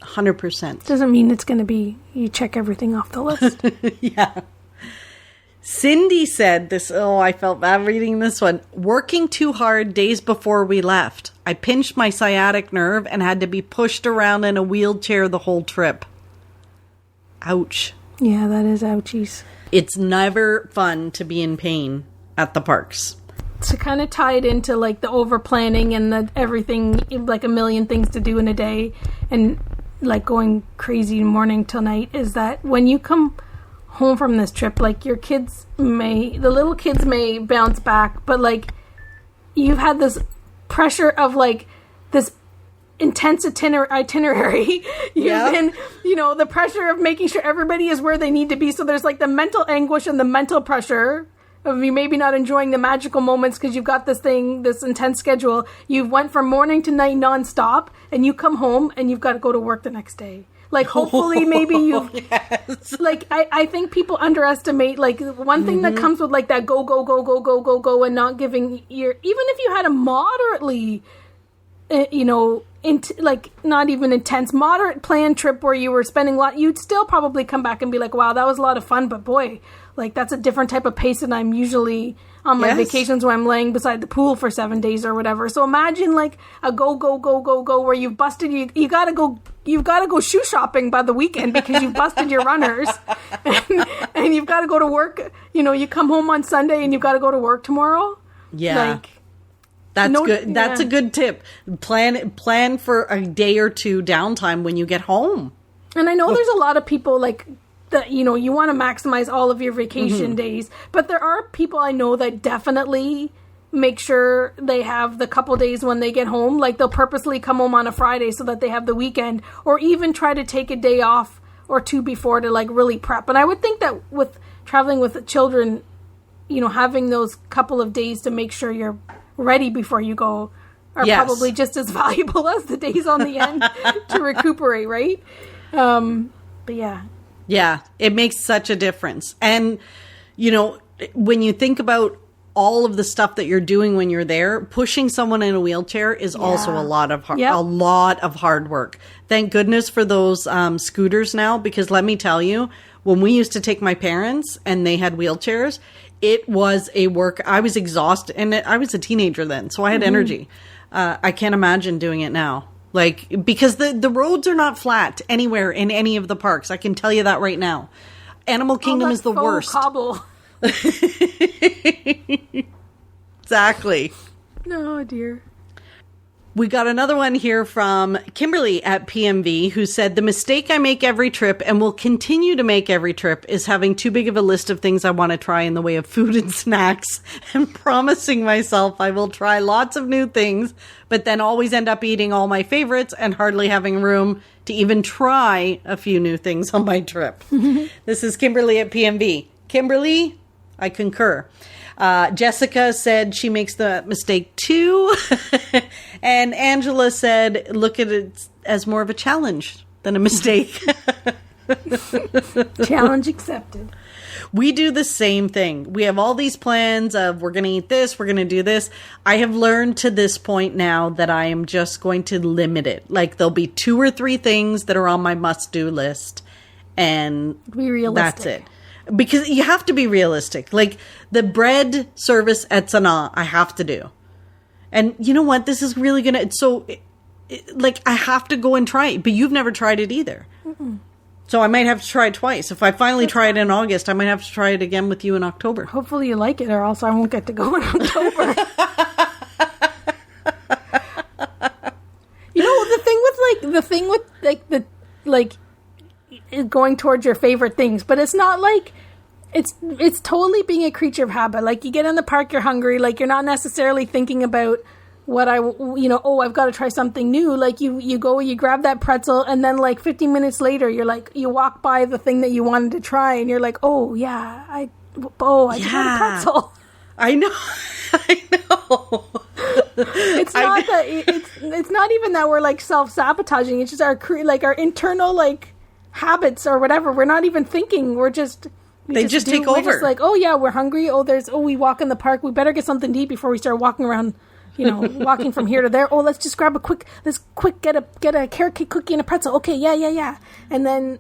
100%. Doesn't mean it's going to be, you check everything off the list. Yeah. Cindy said this, I felt bad reading this one. Working too hard days before we left. I pinched my sciatic nerve and had to be pushed around in a wheelchair the whole trip. Ouch. Yeah, that is ouchies. It's never fun to be in pain at the parks. To kind of tie it into like the over planning and the everything, like a million things to do in a day and like going crazy morning till night, is that when you come home from this trip, like the little kids may bounce back, but like you've had this pressure of like this intense itinerary. You've been, the pressure of making sure everybody is where they need to be. So there's like the mental anguish and the mental pressure of you maybe not enjoying the magical moments because you've got this intense schedule. You went from morning to night nonstop, and you come home and you've got to go to work the next day. Like, hopefully, maybe you've... Yes. Like, I think people underestimate, like, one thing that comes with, like, that go, and not giving even if you had a moderately, not even intense, moderate planned trip where you were spending a lot, you'd still probably come back and be like, wow, that was a lot of fun, but boy, like, that's a different type of pace than I'm usually on my vacations when I'm laying beside the pool for 7 days or whatever. So imagine like a go where you've busted, you've got to go shoe shopping by the weekend because you've busted your runners and you've got to go to work. You come home on Sunday and you've got to go to work tomorrow. Yeah. Like, that's good. That's a good tip. Plan for a day or two downtime when you get home. And I know there's a lot of people like that, you want to maximize all of your vacation days, but there are people I know that definitely make sure they have the couple days when they get home. Like they'll purposely come home on a Friday so that they have the weekend, or even try to take a day off or two before to like really prep. And I would think that with traveling with children, having those couple of days to make sure you're ready before you go are probably just as valuable as the days on the end to recuperate, right? But yeah. Yeah, it makes such a difference. And, when you think about all of the stuff that you're doing when you're there, pushing someone in a wheelchair is also a lot of hard work. Thank goodness for those scooters now, because let me tell you, when we used to take my parents and they had wheelchairs, it was a work. I was exhausted, and I was a teenager then, so I had energy. I can't imagine doing it now. Like, because the roads are not flat anywhere in any of the parks. I can tell you that right now. Animal Kingdom is the worst. Cobble. Exactly. No, dear. We got another one here from Kimberly at PMV, who said, the mistake I make every trip and will continue to make every trip is having too big of a list of things I want to try in the way of food and snacks, and promising myself I will try lots of new things, but then always end up eating all my favorites and hardly having room to even try a few new things on my trip. This is Kimberly at PMV. Kimberly, I concur. Jessica said she makes the mistake too. And Angela said, look at it as more of a challenge than a mistake. Challenge accepted. We do the same thing. We have all these plans of we're going to eat this, we're going to do this. I have learned to this point now that I am just going to limit it. Like there'll be 2 or 3 things that are on my must-do list. And be realistic. That's it. Because you have to be realistic. Like the bread service at Sanaa, I have to do. And you know what? This is really going to... So, I have to go and try it. But you've never tried it either. Mm-mm. So I might have to try it twice. If I finally try it in August, I might have to try it again with you in October. Hopefully you like it, or else I won't get to go in October. the thing with going towards your favorite things, but it's not like it's totally being a creature of habit. Like you get in the park, you're hungry, like you're not necessarily thinking about what I've got to try something new. Like you go, you grab that pretzel, and then like 15 minutes later, you're like, you walk by the thing that you wanted to try, and you're like, oh yeah, I just had a pretzel. I know. It's not it's not even that we're like self-sabotaging. It's just our internal like habits or whatever. We're not even thinking. We're just take over. We're just like, oh yeah, we're hungry. We walk in the park. We better get something to eat before we start walking around, walking from here to there. Oh, let's just grab let's get a carrot cake cookie and a pretzel. Okay, yeah. And then,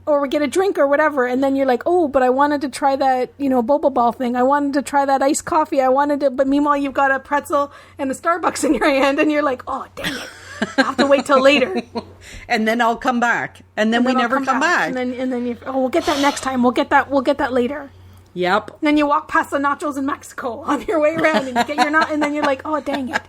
or we get a drink or whatever. And then you're like, oh, but I wanted to try that, boba ball thing. I wanted to try that iced coffee. But meanwhile, you've got a pretzel and a Starbucks in your hand and you're like, oh, dang it. I'll have to wait till later. And then I'll come back. And then we never come back. And then we'll get that next time. We'll get that later. Yep. And then you walk past the nachos in Mexico on your way around and you get your and then you're like, oh, dang it.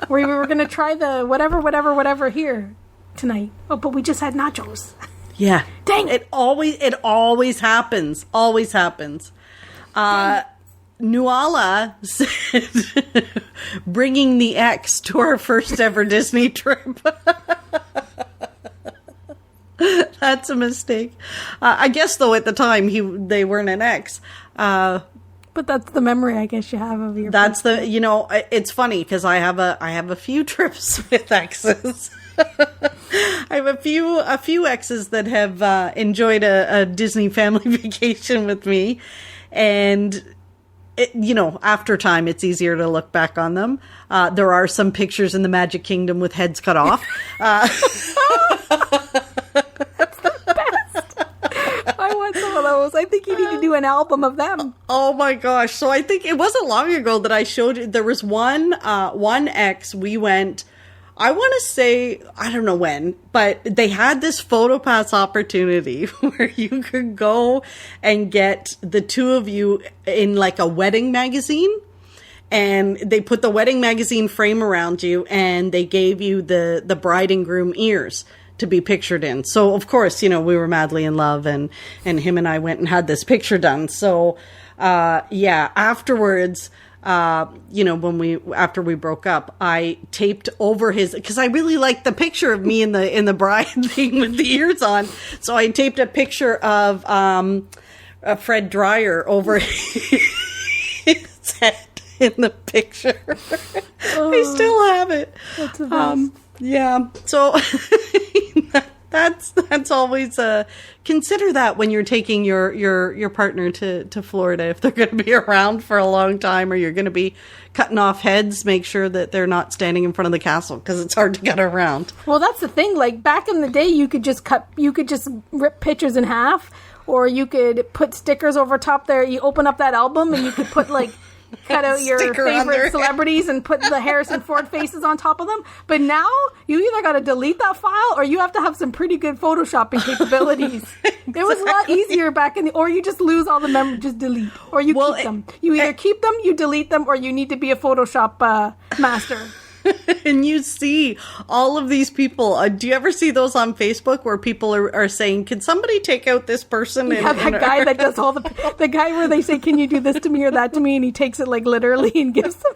We were going to try the whatever here tonight. Oh, but we just had nachos. Yeah. Dang it. It always happens. Always happens. Nuala said, bringing the ex to our first ever Disney trip. That's a mistake. I guess, though, at the time, they weren't an ex. But that's the memory, I guess, you have of your. That's the, it's funny because I have a few trips with exes. I have a few exes that have enjoyed a Disney family vacation with me, and after time, it's easier to look back on them. There are some pictures in the Magic Kingdom with heads cut off. I want some of those. I think you need to do an album of them. Oh my gosh. So I think it wasn't long ago that I showed you. There was one ex, we went, I want to say, I don't know when, but they had this PhotoPass opportunity where you could go and get the two of you in like a wedding magazine. And they put the wedding magazine frame around you and they gave you the bride and groom ears to be pictured in. So of course, we were madly in love and him and I went and had this picture done. So, afterwards, after we broke up, I taped over because I really liked the picture of me in the bride thing with the ears on. So I taped a picture of, Fred Dryer over his head in the picture. I still have it. That's the best. Yeah. So that's always consider that when you're taking your partner to Florida. If they're going to be around for a long time or you're going to be cutting off heads, make sure that they're not standing in front of the castle because it's hard to get around. Well, that's the thing. Like back in the day, you could just rip pictures in half, or you could put stickers over top there. You open up that album and you could put cut out your favorite celebrities and put the Harrison Ford faces on top of them. But now you either got to delete that file or you have to have some pretty good photoshopping capabilities. Exactly. It was a lot easier back or you just lose all the memory, just delete, or you keep them. You either keep them, you delete them, or you need to be a Photoshop master. And you see all of these people. Do you ever see those on Facebook where people are saying, "Can somebody take out this person?" Yeah, that guy that does all the guy where they say, "Can you do this to me or that to me?" and he takes it like literally and gives them.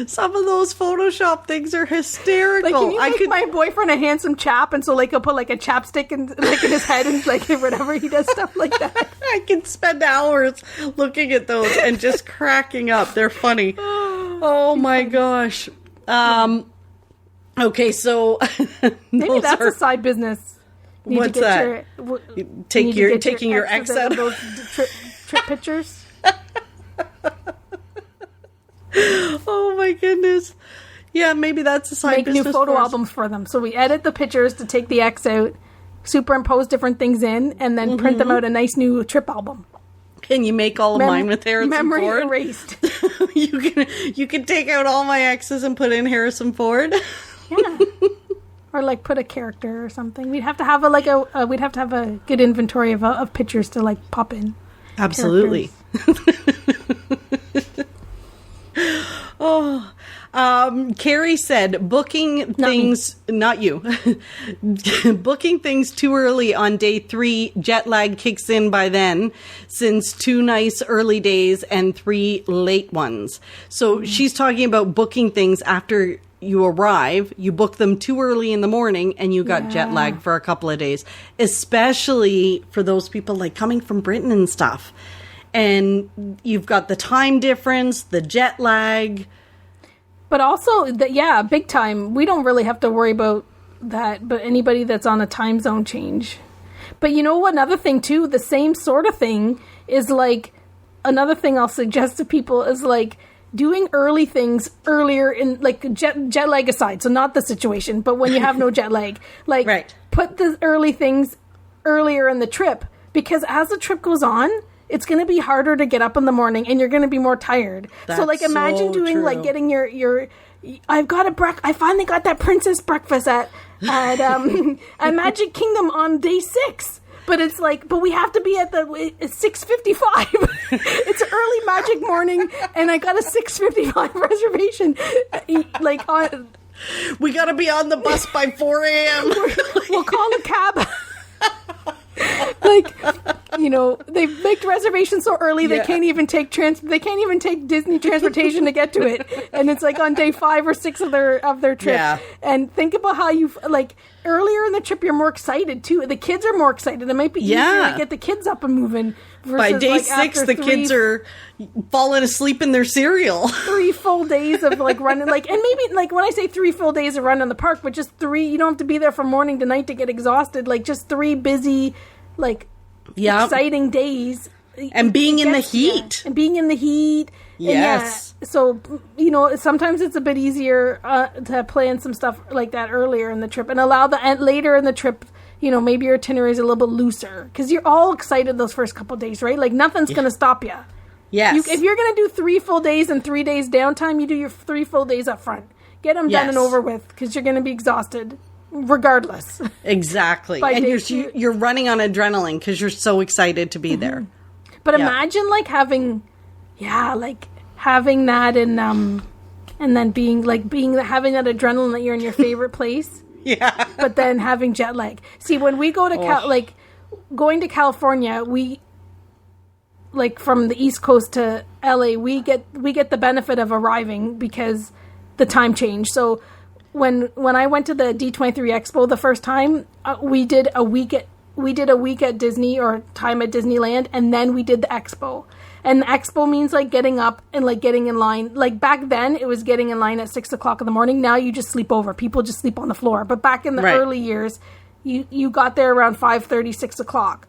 Some of those Photoshop things are hysterical. Like, can you make my boyfriend a handsome chap, and so he'll put like a chapstick in his head and whatever he does stuff like that. I can spend hours looking at those and just cracking up. They're funny. Oh my gosh. Okay, so maybe that's a side business. What's that? Taking your ex out of those trip pictures. Oh my goodness. Yeah, maybe that's a side business. Make new photo albums for them. So we edit the pictures to take the ex out, superimpose different things in, and then print them out a nice new trip album. Can you make all of mine with Harrison Ford? Memory erased. You can take out all my exes and put in Harrison Ford. Yeah. Or put a character or something. We'd have to have a good inventory of pictures to pop in. Absolutely. Oh, Carrie said booking things, not you, booking things too early on day 3, jet lag kicks in by then, since 2 nice early days and 3 late ones. So she's talking about booking things after you arrive, you book them too early in the morning and you got jet lag for a couple of days, especially for those people coming from Britain and stuff. And you've got the time difference, the jet lag. But also, big time. We don't really have to worry about that, but anybody that's on a time zone change. But you know what? Another thing, too, the same sort of thing is another thing I'll suggest to people is doing early things earlier in, like, jet lag aside, so not the situation, but when you have no jet lag, like, right. Put the early things earlier in the trip, because as the trip goes on, it's going to be harder to get up in the morning, and you're going to be more tired. That's so, like, imagine doing, true. like, getting your I finally got that princess breakfast at Magic Kingdom on day 6. But it's like, but we have to be at the 6:55. It's early magic morning, and I got a 6:55 reservation. Like, we got to be on the bus by 4 a.m. We'll call a cab. Like, you know, they make reservations so early they can't even take Disney transportation to get to it, and it's like on day 5 or 6 of their trip. Yeah. And think about how you, like, earlier in the trip you're more excited too. The kids are more excited. It might be easier to get the kids up and moving. By day 6, the kids are falling asleep in their cereal. 3 full days of, like, running, like, and maybe, like, when I say 3 full days of running in the park, but just 3, you don't have to be there from morning to night to get exhausted. Like, just 3 busy, like, exciting days. And being in the heat. And being in the heat. Yes. And so, you know, sometimes it's a bit easier to plan some stuff like that earlier in the trip, and allow later in the trip, you know, maybe your itinerary is a little bit looser, because you're all excited those first couple of days, right? Like, nothing's going to stop you. Yes. If you're going to do 3 full days and 3 days downtime, you do your 3 full days up front. Get them done and over with, because you're going to be exhausted regardless. Exactly. And you're running on adrenaline because you're so excited to be there. But imagine, like, having that and then having that adrenaline that you're in your favorite place. Yeah. But then having jet lag. See, when we go to going to California, we, like, from the East Coast to LA, we get the benefit of arriving because the time change. So when I went to the D23 Expo the first time, we did a week at Disney, or time at Disneyland, and then we did the Expo. And the Expo means, like, getting up and, like, getting in line. Like, back then, it was getting in line at 6 o'clock in the morning. Now you just sleep over. People just sleep on the floor. But back in the early years, you got there around 5:30, 6 o'clock.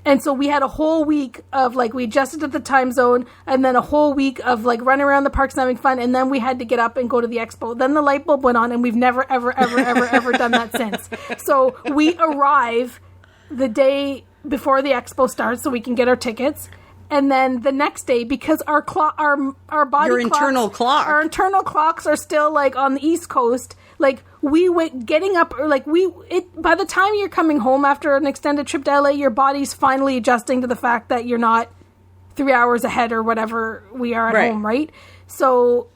And so we had a whole week of, like, we adjusted to the time zone, and then a whole week of, like, running around the parks and having fun, and then we had to get up and go to the Expo. Then the light bulb went on, and we've never, ever, ever, ever, ever done that since. So we arrive the day before the Expo starts so we can get our tickets. And then the next day, because our body your internal clock, our internal clocks are still, like, on the East Coast. Like, getting up, or, like, by the time you're coming home after an extended trip to LA, your body's finally adjusting to the fact that you're not 3 hours ahead or whatever we are at home, right? So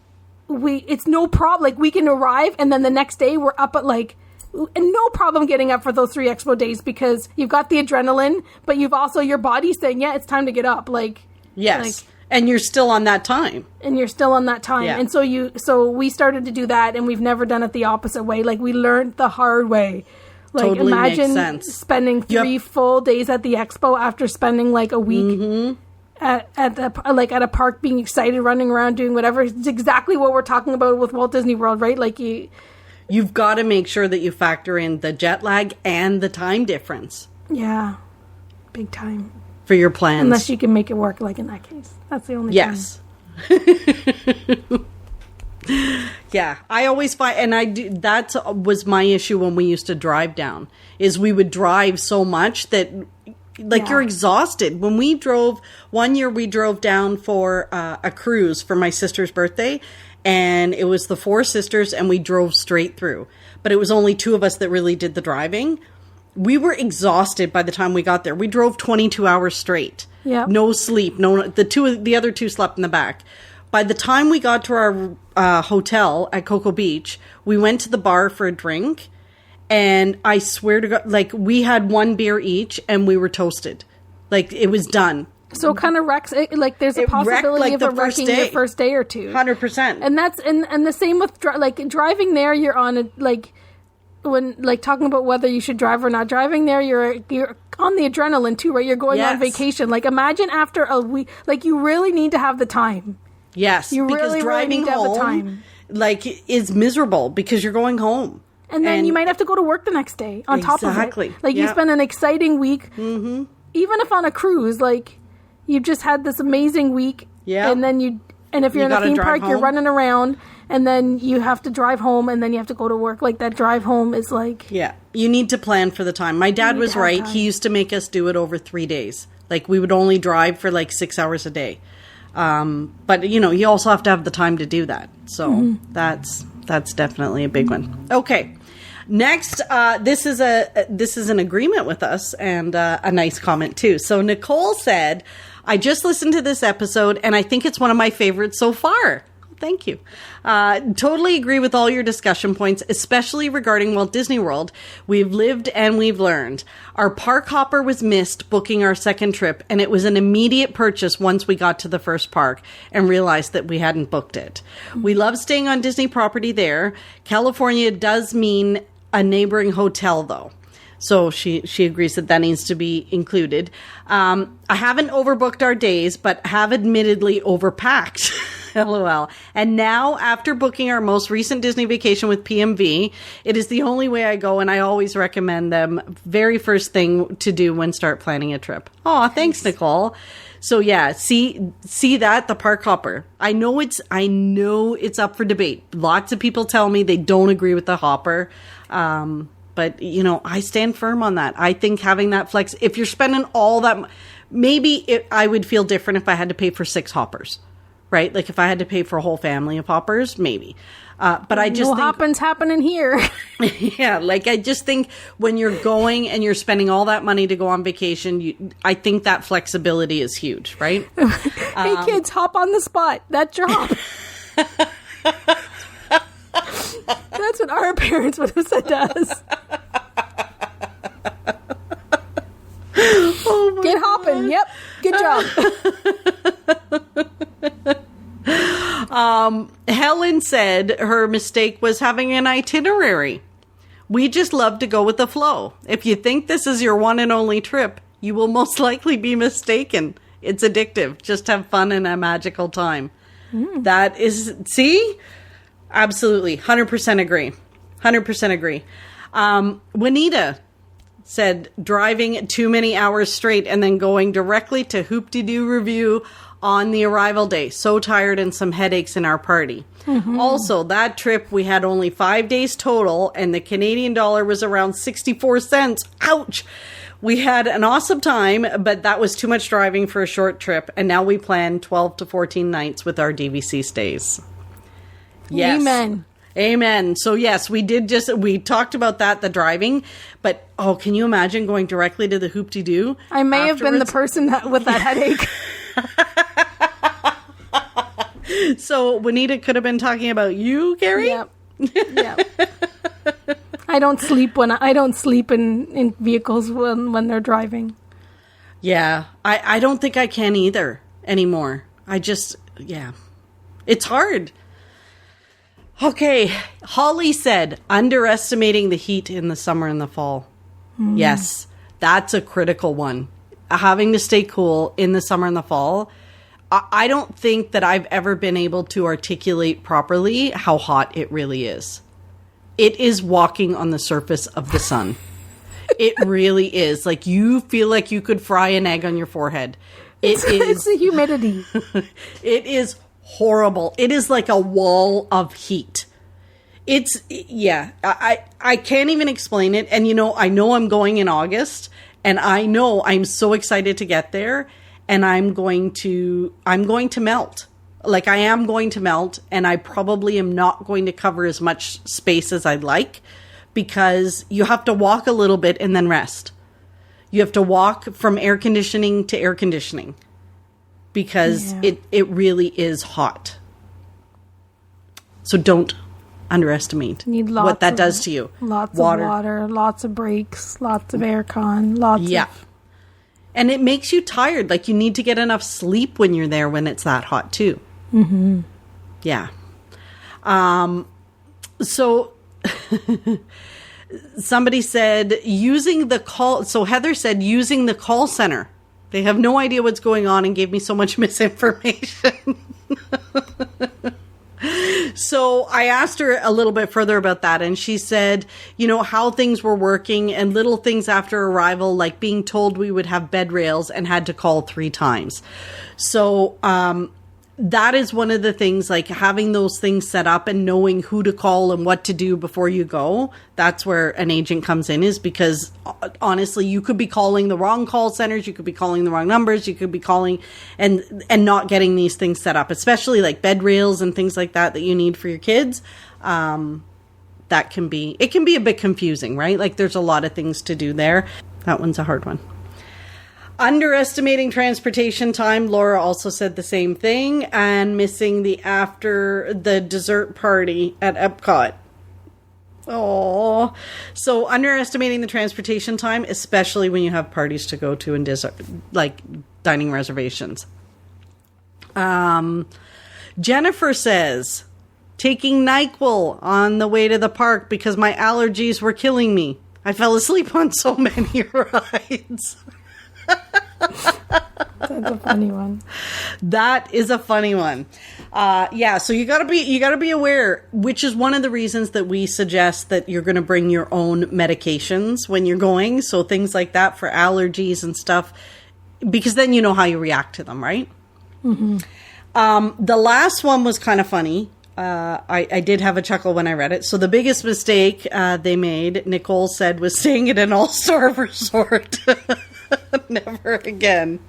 it's no problem. Like, we can arrive, and then the next day we're up at, like, and no problem getting up for those 3 Expo days, because you've got the adrenaline, but you've also, your body's saying, yeah, it's time to get up. Like, yes. Like, and you're still on that time. Yeah. And so we started to do that, and we've never done it the opposite way. Like, we learned the hard way. Like, totally imagine makes sense. Spending 3 full days at the Expo after spending, like, a week at a park, being excited, running around, doing whatever. It's exactly what we're talking about with Walt Disney World, right? Like, you've got to make sure that you factor in the jet lag and the time difference. Yeah. Big time. For your plans. Unless you can make it work, like, in that case. That's the only Yes. Yeah. I always find, and that was my issue when we used to drive down, is we would drive so much that, like, you're exhausted. When one year we drove down for a cruise for my sister's birthday, and it was the 4 sisters, and we drove straight through. But it was only 2 of us that really did the driving. We were exhausted by the time we got there. We drove 22 hours straight. Yeah. No sleep. The other 2 slept in the back. By the time we got to our hotel at Cocoa Beach, we went to the bar for a drink, and I swear to God, like, we had 1 beer each, and we were toasted. Like, it was done. So it kind of wrecks, like, there's a possibility of it wrecking your first day or 2. 100%. And that's, and the same with, driving there, you're on when, like, talking about whether you should drive or not, driving there, you're on the adrenaline too, right? You're going on vacation. Like, imagine after a week, like, you really need to have the time. Yes. You because really, driving really need to home, have the time. like, is miserable because you're going home. And then you might have to go to work the next day on top of it. Like, you spend an exciting week, even if on a cruise, like, you've just had this amazing week, and then And if you're in a theme park, home. you're running around, and then you have to drive home, and then you have to go to work. Like, that drive home is like... Yeah, you need to plan for the time. My dad was right. He used to make us do it over 3 days. Like, we would only drive for like 6 hours a day. But, you know, you also have to have the time to do that. So that's definitely a big one. Okay. Next, this is an agreement with us, and a nice comment too. So Nicole said, I just listened to this episode and I think it's one of my favorites so far. Thank you. Totally agree with all your discussion points, especially regarding Walt Disney World. We've lived and we've learned. Our park hopper was missed booking our second trip, and it was an immediate purchase once we got to the first park and realized that we hadn't booked it. We love staying on Disney property there. California does mean a neighboring hotel, though. So she agrees that needs to be included. I haven't overbooked our days, but have admittedly overpacked. LOL. And now, after booking our most recent Disney vacation with PMV, it is the only way I go, and I always recommend them. Very first thing to do when start planning a trip. Oh, thanks, Nicole. So yeah, see that, the park hopper. I know it's up for debate. Lots of people tell me they don't agree with the hopper. But, you know, I stand firm on that. I think having that flex, if you're spending all that, I would feel different if I had to pay for 6 hoppers, right? Like if I had to pay for a whole family of hoppers, maybe. But I just think... hopping's happening here. Yeah, like I just think when you're going and you're spending all that money to go on vacation, I think that flexibility is huge, right? Hey, kids, hop on the spot. That's your hop. That's what our parents would have said to us. Oh Get hopping. Yep. Good job. Helen said her mistake was having an itinerary. We just love to go with the flow. If you think this is your one and only trip, you will most likely be mistaken. It's addictive. Just have fun and a magical time. That is, see? Absolutely. 100% agree. 100% agree. Juanita said driving too many hours straight and then going directly to Hoop-de-Doo review on the arrival day. So tired and some headaches in our party. Also, that trip we had only 5 days total and the Canadian dollar was around 64 cents. Ouch! We had an awesome time, but that was too much driving for a short trip. And now we plan 12 to 14 nights with our DVC stays. Yes. Amen. So yes, we talked about that, the driving, but can you imagine going directly to the Hoop-de-Doo? I may have been the person with that headache. So Juanita could have been talking about you, Carrie? Yep. I don't sleep in vehicles when they're driving. Yeah. I don't think I can either anymore. It's hard. Okay, Holly said, underestimating the heat in the summer and the fall. Yes, that's a critical one. Having to stay cool in the summer and the fall. I don't think that I've ever been able to articulate properly how hot it really is. It is walking on the surface of the sun. It really is. Like, you feel like you could fry an egg on your forehead. It's the humidity. It is horrible. It is like a wall of heat. I can't even explain it. And I know I'm going in August, and I know I'm so excited to get there, and I'm going to melt. Like, I am going to melt, and I probably am not going to cover as much space as I'd like, because you have to walk a little bit and then rest. You have to walk from air conditioning to air conditioning. Because it really is hot. So don't underestimate what that does to you. Lots of water, lots of breaks, lots of aircon, lots of... And it makes you tired. Like, you need to get enough sleep when you're there when it's that hot too. Yeah. So somebody said using the call... So Heather said using the call center. They have no idea what's going on and gave me so much misinformation. So I asked her a little bit further about that, and she said, how things were working and little things after arrival, like being told we would have bed rails and had to call 3 times. So that is one of the things, like having those things set up and knowing who to call and what to do before you go. That's where an agent comes in, is because honestly, you could be calling the wrong call centers. You could be calling the wrong numbers. You could be calling and not getting these things set up, especially like bed rails and things like that you need for your kids. It can be a bit confusing, right? Like there's a lot of things to do there. That one's a hard one. Underestimating transportation time. Laura also said the same thing, and missing the dessert party at Epcot. Oh, so underestimating the transportation time, especially when you have parties to go to and like dining reservations. Jennifer says, taking NyQuil on the way to the park because my allergies were killing me. I fell asleep on so many rides. That's a funny one. That is a funny one. So you gotta be aware, which is one of the reasons that we suggest that you're going to bring your own medications when you're going. So things like that for allergies and stuff, because then you know how you react to them, right? Mm-hmm. The last one was kind of funny. I did have a chuckle when I read it. So the biggest mistake they made, Nicole said, was staying at an all-star resort. Never again.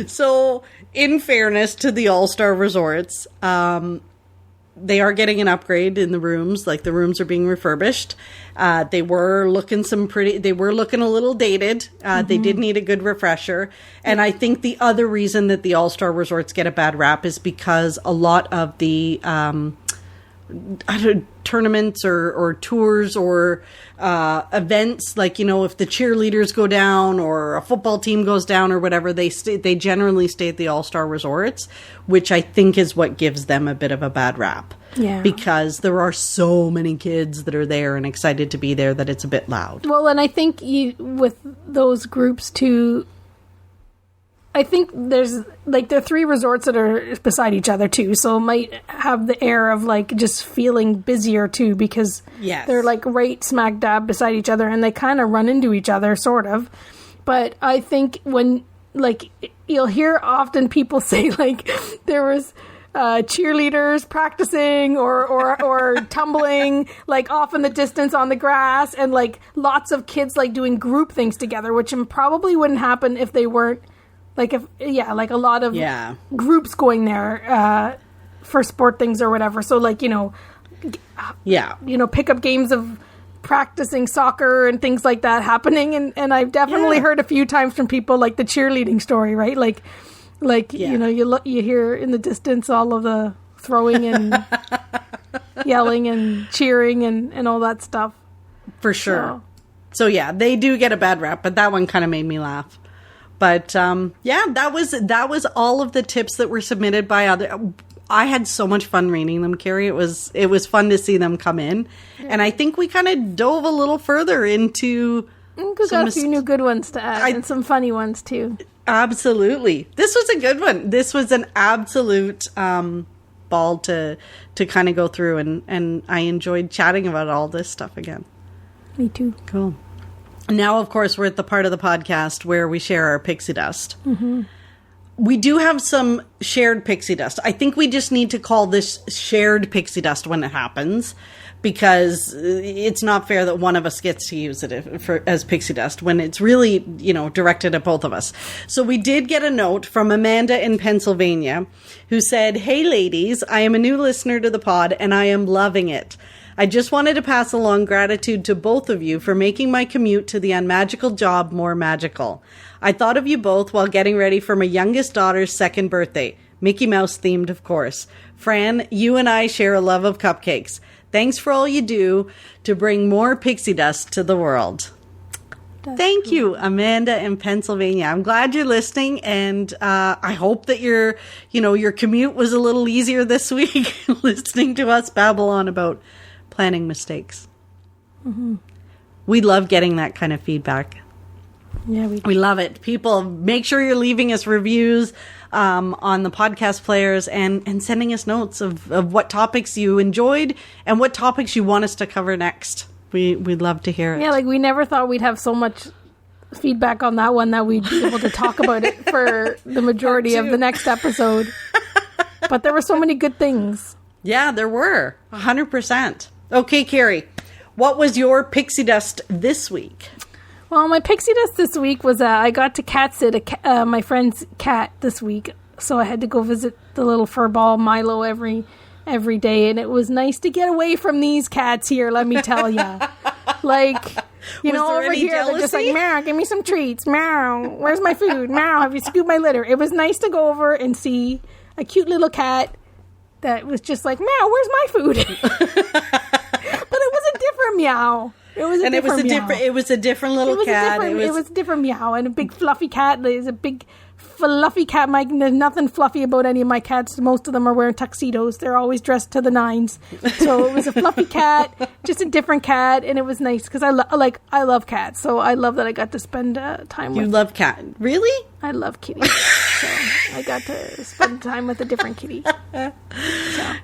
So, in fairness to the all-star resorts, they are getting an upgrade in the rooms. Like, the rooms are being refurbished. They were looking a little dated. They did need a good refresher. And I think the other reason that the all-star resorts get a bad rap is because a lot of the tournaments or tours or events, like, you know, if the cheerleaders go down or a football team goes down or whatever, they generally stay at the all-star resorts, which I think is what gives them a bit of a bad rap. Yeah. Because there are so many kids that are there and excited to be there that it's a bit loud. Well, and I think with those groups too, I think there are 3 resorts that are beside each other too, so it might have the air of like just feeling busier too, because they're like right smack dab beside each other and they kind of run into each other sort of. But I think when, like, you'll hear often people say like there was cheerleaders practicing or tumbling like off in the distance on the grass, and like lots of kids like doing group things together, which probably wouldn't happen if they weren't like a lot of groups going there for sport things or whatever. So like, you know, pick up games of practicing soccer and things like that happening. And I've definitely heard a few times from people like the cheerleading story, right? Like, you know, you hear in the distance all of the throwing and yelling and cheering and all that stuff. For sure. So yeah, they do get a bad rap, but that one kind of made me laugh. But that was all of the tips that were submitted by other. I had so much fun reading them, Carrie. It was fun to see them come in, and I think we kind of dove a little further into. We got a few new good ones to add, and some funny ones too. Absolutely, this was a good one. This was an absolute ball to kind of go through, and I enjoyed chatting about all this stuff again. Me too. Cool. Now, of course, we're at the part of the podcast where we share our pixie dust. Mm-hmm. We do have some shared pixie dust. I think we just need to call this shared pixie dust when it happens, because it's not fair that one of us gets to use it as pixie dust when it's really, you know, directed at both of us. So we did get a note from Amanda in Pennsylvania who said, "Hey ladies, I am a new listener to the pod and I am loving it. I just wanted to pass along gratitude to both of you for making my commute to the unmagical job more magical. I thought of you both while getting ready for my youngest daughter's 2nd birthday. Mickey Mouse themed, of course. Fran, you and I share a love of cupcakes. Thanks for all you do to bring more pixie dust to the world." Thank you, Amanda in Pennsylvania. I'm glad you're listening, and I hope that your commute was a little easier this week listening to us babble on about planning mistakes. Mm-hmm. We love getting that kind of feedback. Yeah, we love it. People, make sure you're leaving us reviews on the podcast players and sending us notes of what topics you enjoyed and what topics you want us to cover next. We'd love to hear it. Yeah, like we never thought we'd have so much feedback on that one that we'd be able to talk about it for the majority of the next episode. But there were so many good things. Yeah, there were. 100%. Okay, Carrie, what was your pixie dust this week? Well, my pixie dust this week was I got to cat sit my friend's cat this week. So I had to go visit the little furball Milo every day. And it was nice to get away from these cats here, let me tell you. Like... You know, over here, jealousy? They're just like, meow, give me some treats. Meow, where's my food? Meow, have you scooped my litter? It was nice to go over and see a cute little cat that was just like, meow, where's my food? But it was a different meow. It was a different meow. It was a different little cat. It was a different meow. And a big fluffy cat. There's a big fluffy cat. There's nothing fluffy about any of my cats. Most of them are wearing tuxedos. They're always dressed to the nines. So it was a fluffy cat, just a different cat, and it was nice because I love cats. So I love that I got to spend time with. You love cat, really? I love kitties. So I got to spend time with a different kitty. So.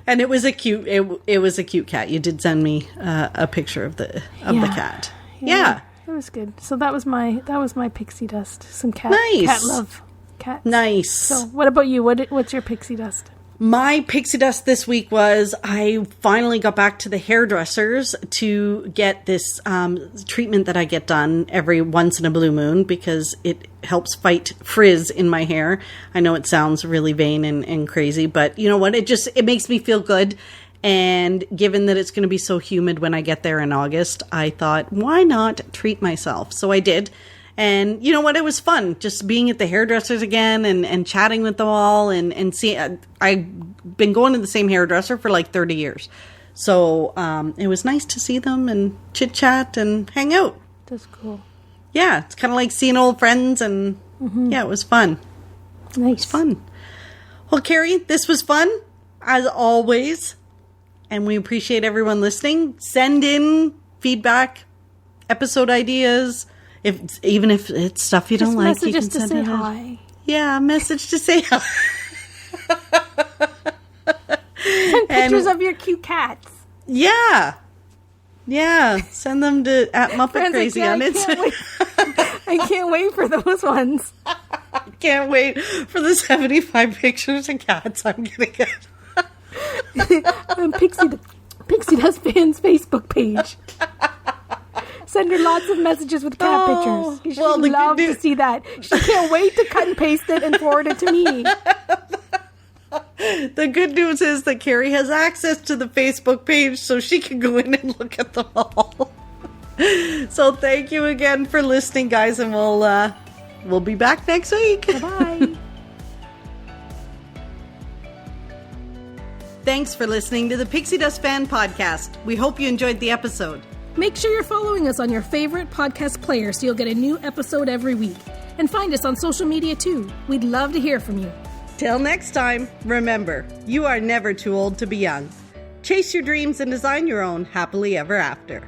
And it was a cute. It was a cute cat. You did send me a picture of the cat. Yeah. It was good. So that was my pixie dust. Some cat love. Cats. Nice. So what about you? What's your pixie dust? My pixie dust this week was I finally got back to the hairdressers to get this treatment that I get done every once in a blue moon because it helps fight frizz in my hair. I know it sounds really vain and crazy, but you know what? It makes me feel good. And given that it's going to be so humid when I get there in August, I thought, why not treat myself? So I did. And you know what? It was fun just being at the hairdressers again and chatting with them all and see. I've been going to the same hairdresser for like 30 years. So it was nice to see them and chit chat and hang out. That's cool. Yeah. It's kind of like seeing old friends and yeah, it was fun. Nice. It was fun. Well, Carrie, this was fun as always. And we appreciate everyone listening. Send in feedback, episode ideas. Even if it's stuff you don't like, you can send it. Hi. Yeah, a message to say hi. Send pictures of your cute cats. Yeah. Send them to @Muppet Crazy on Instagram. I can't wait for those ones. I can't wait for the 75 pictures of cats I'm gonna get. Pixie Dust Fan's Facebook page. Send her lots of messages with cat pictures. She would love to see that. She can't wait to cut and paste it and forward it to me. The good news is that Carrie has access to the Facebook page so she can go in and look at them all. So thank you again for listening, guys, and we'll be back next week. Bye-bye. Thanks for listening to the Pixie Dust Fan podcast. We hope you enjoyed the episode. Make sure you're following us on your favorite podcast player so you'll get a new episode every week. And find us on social media too. We'd love to hear from you. Till next time, remember, you are never too old to be young. Chase your dreams and design your own happily ever after.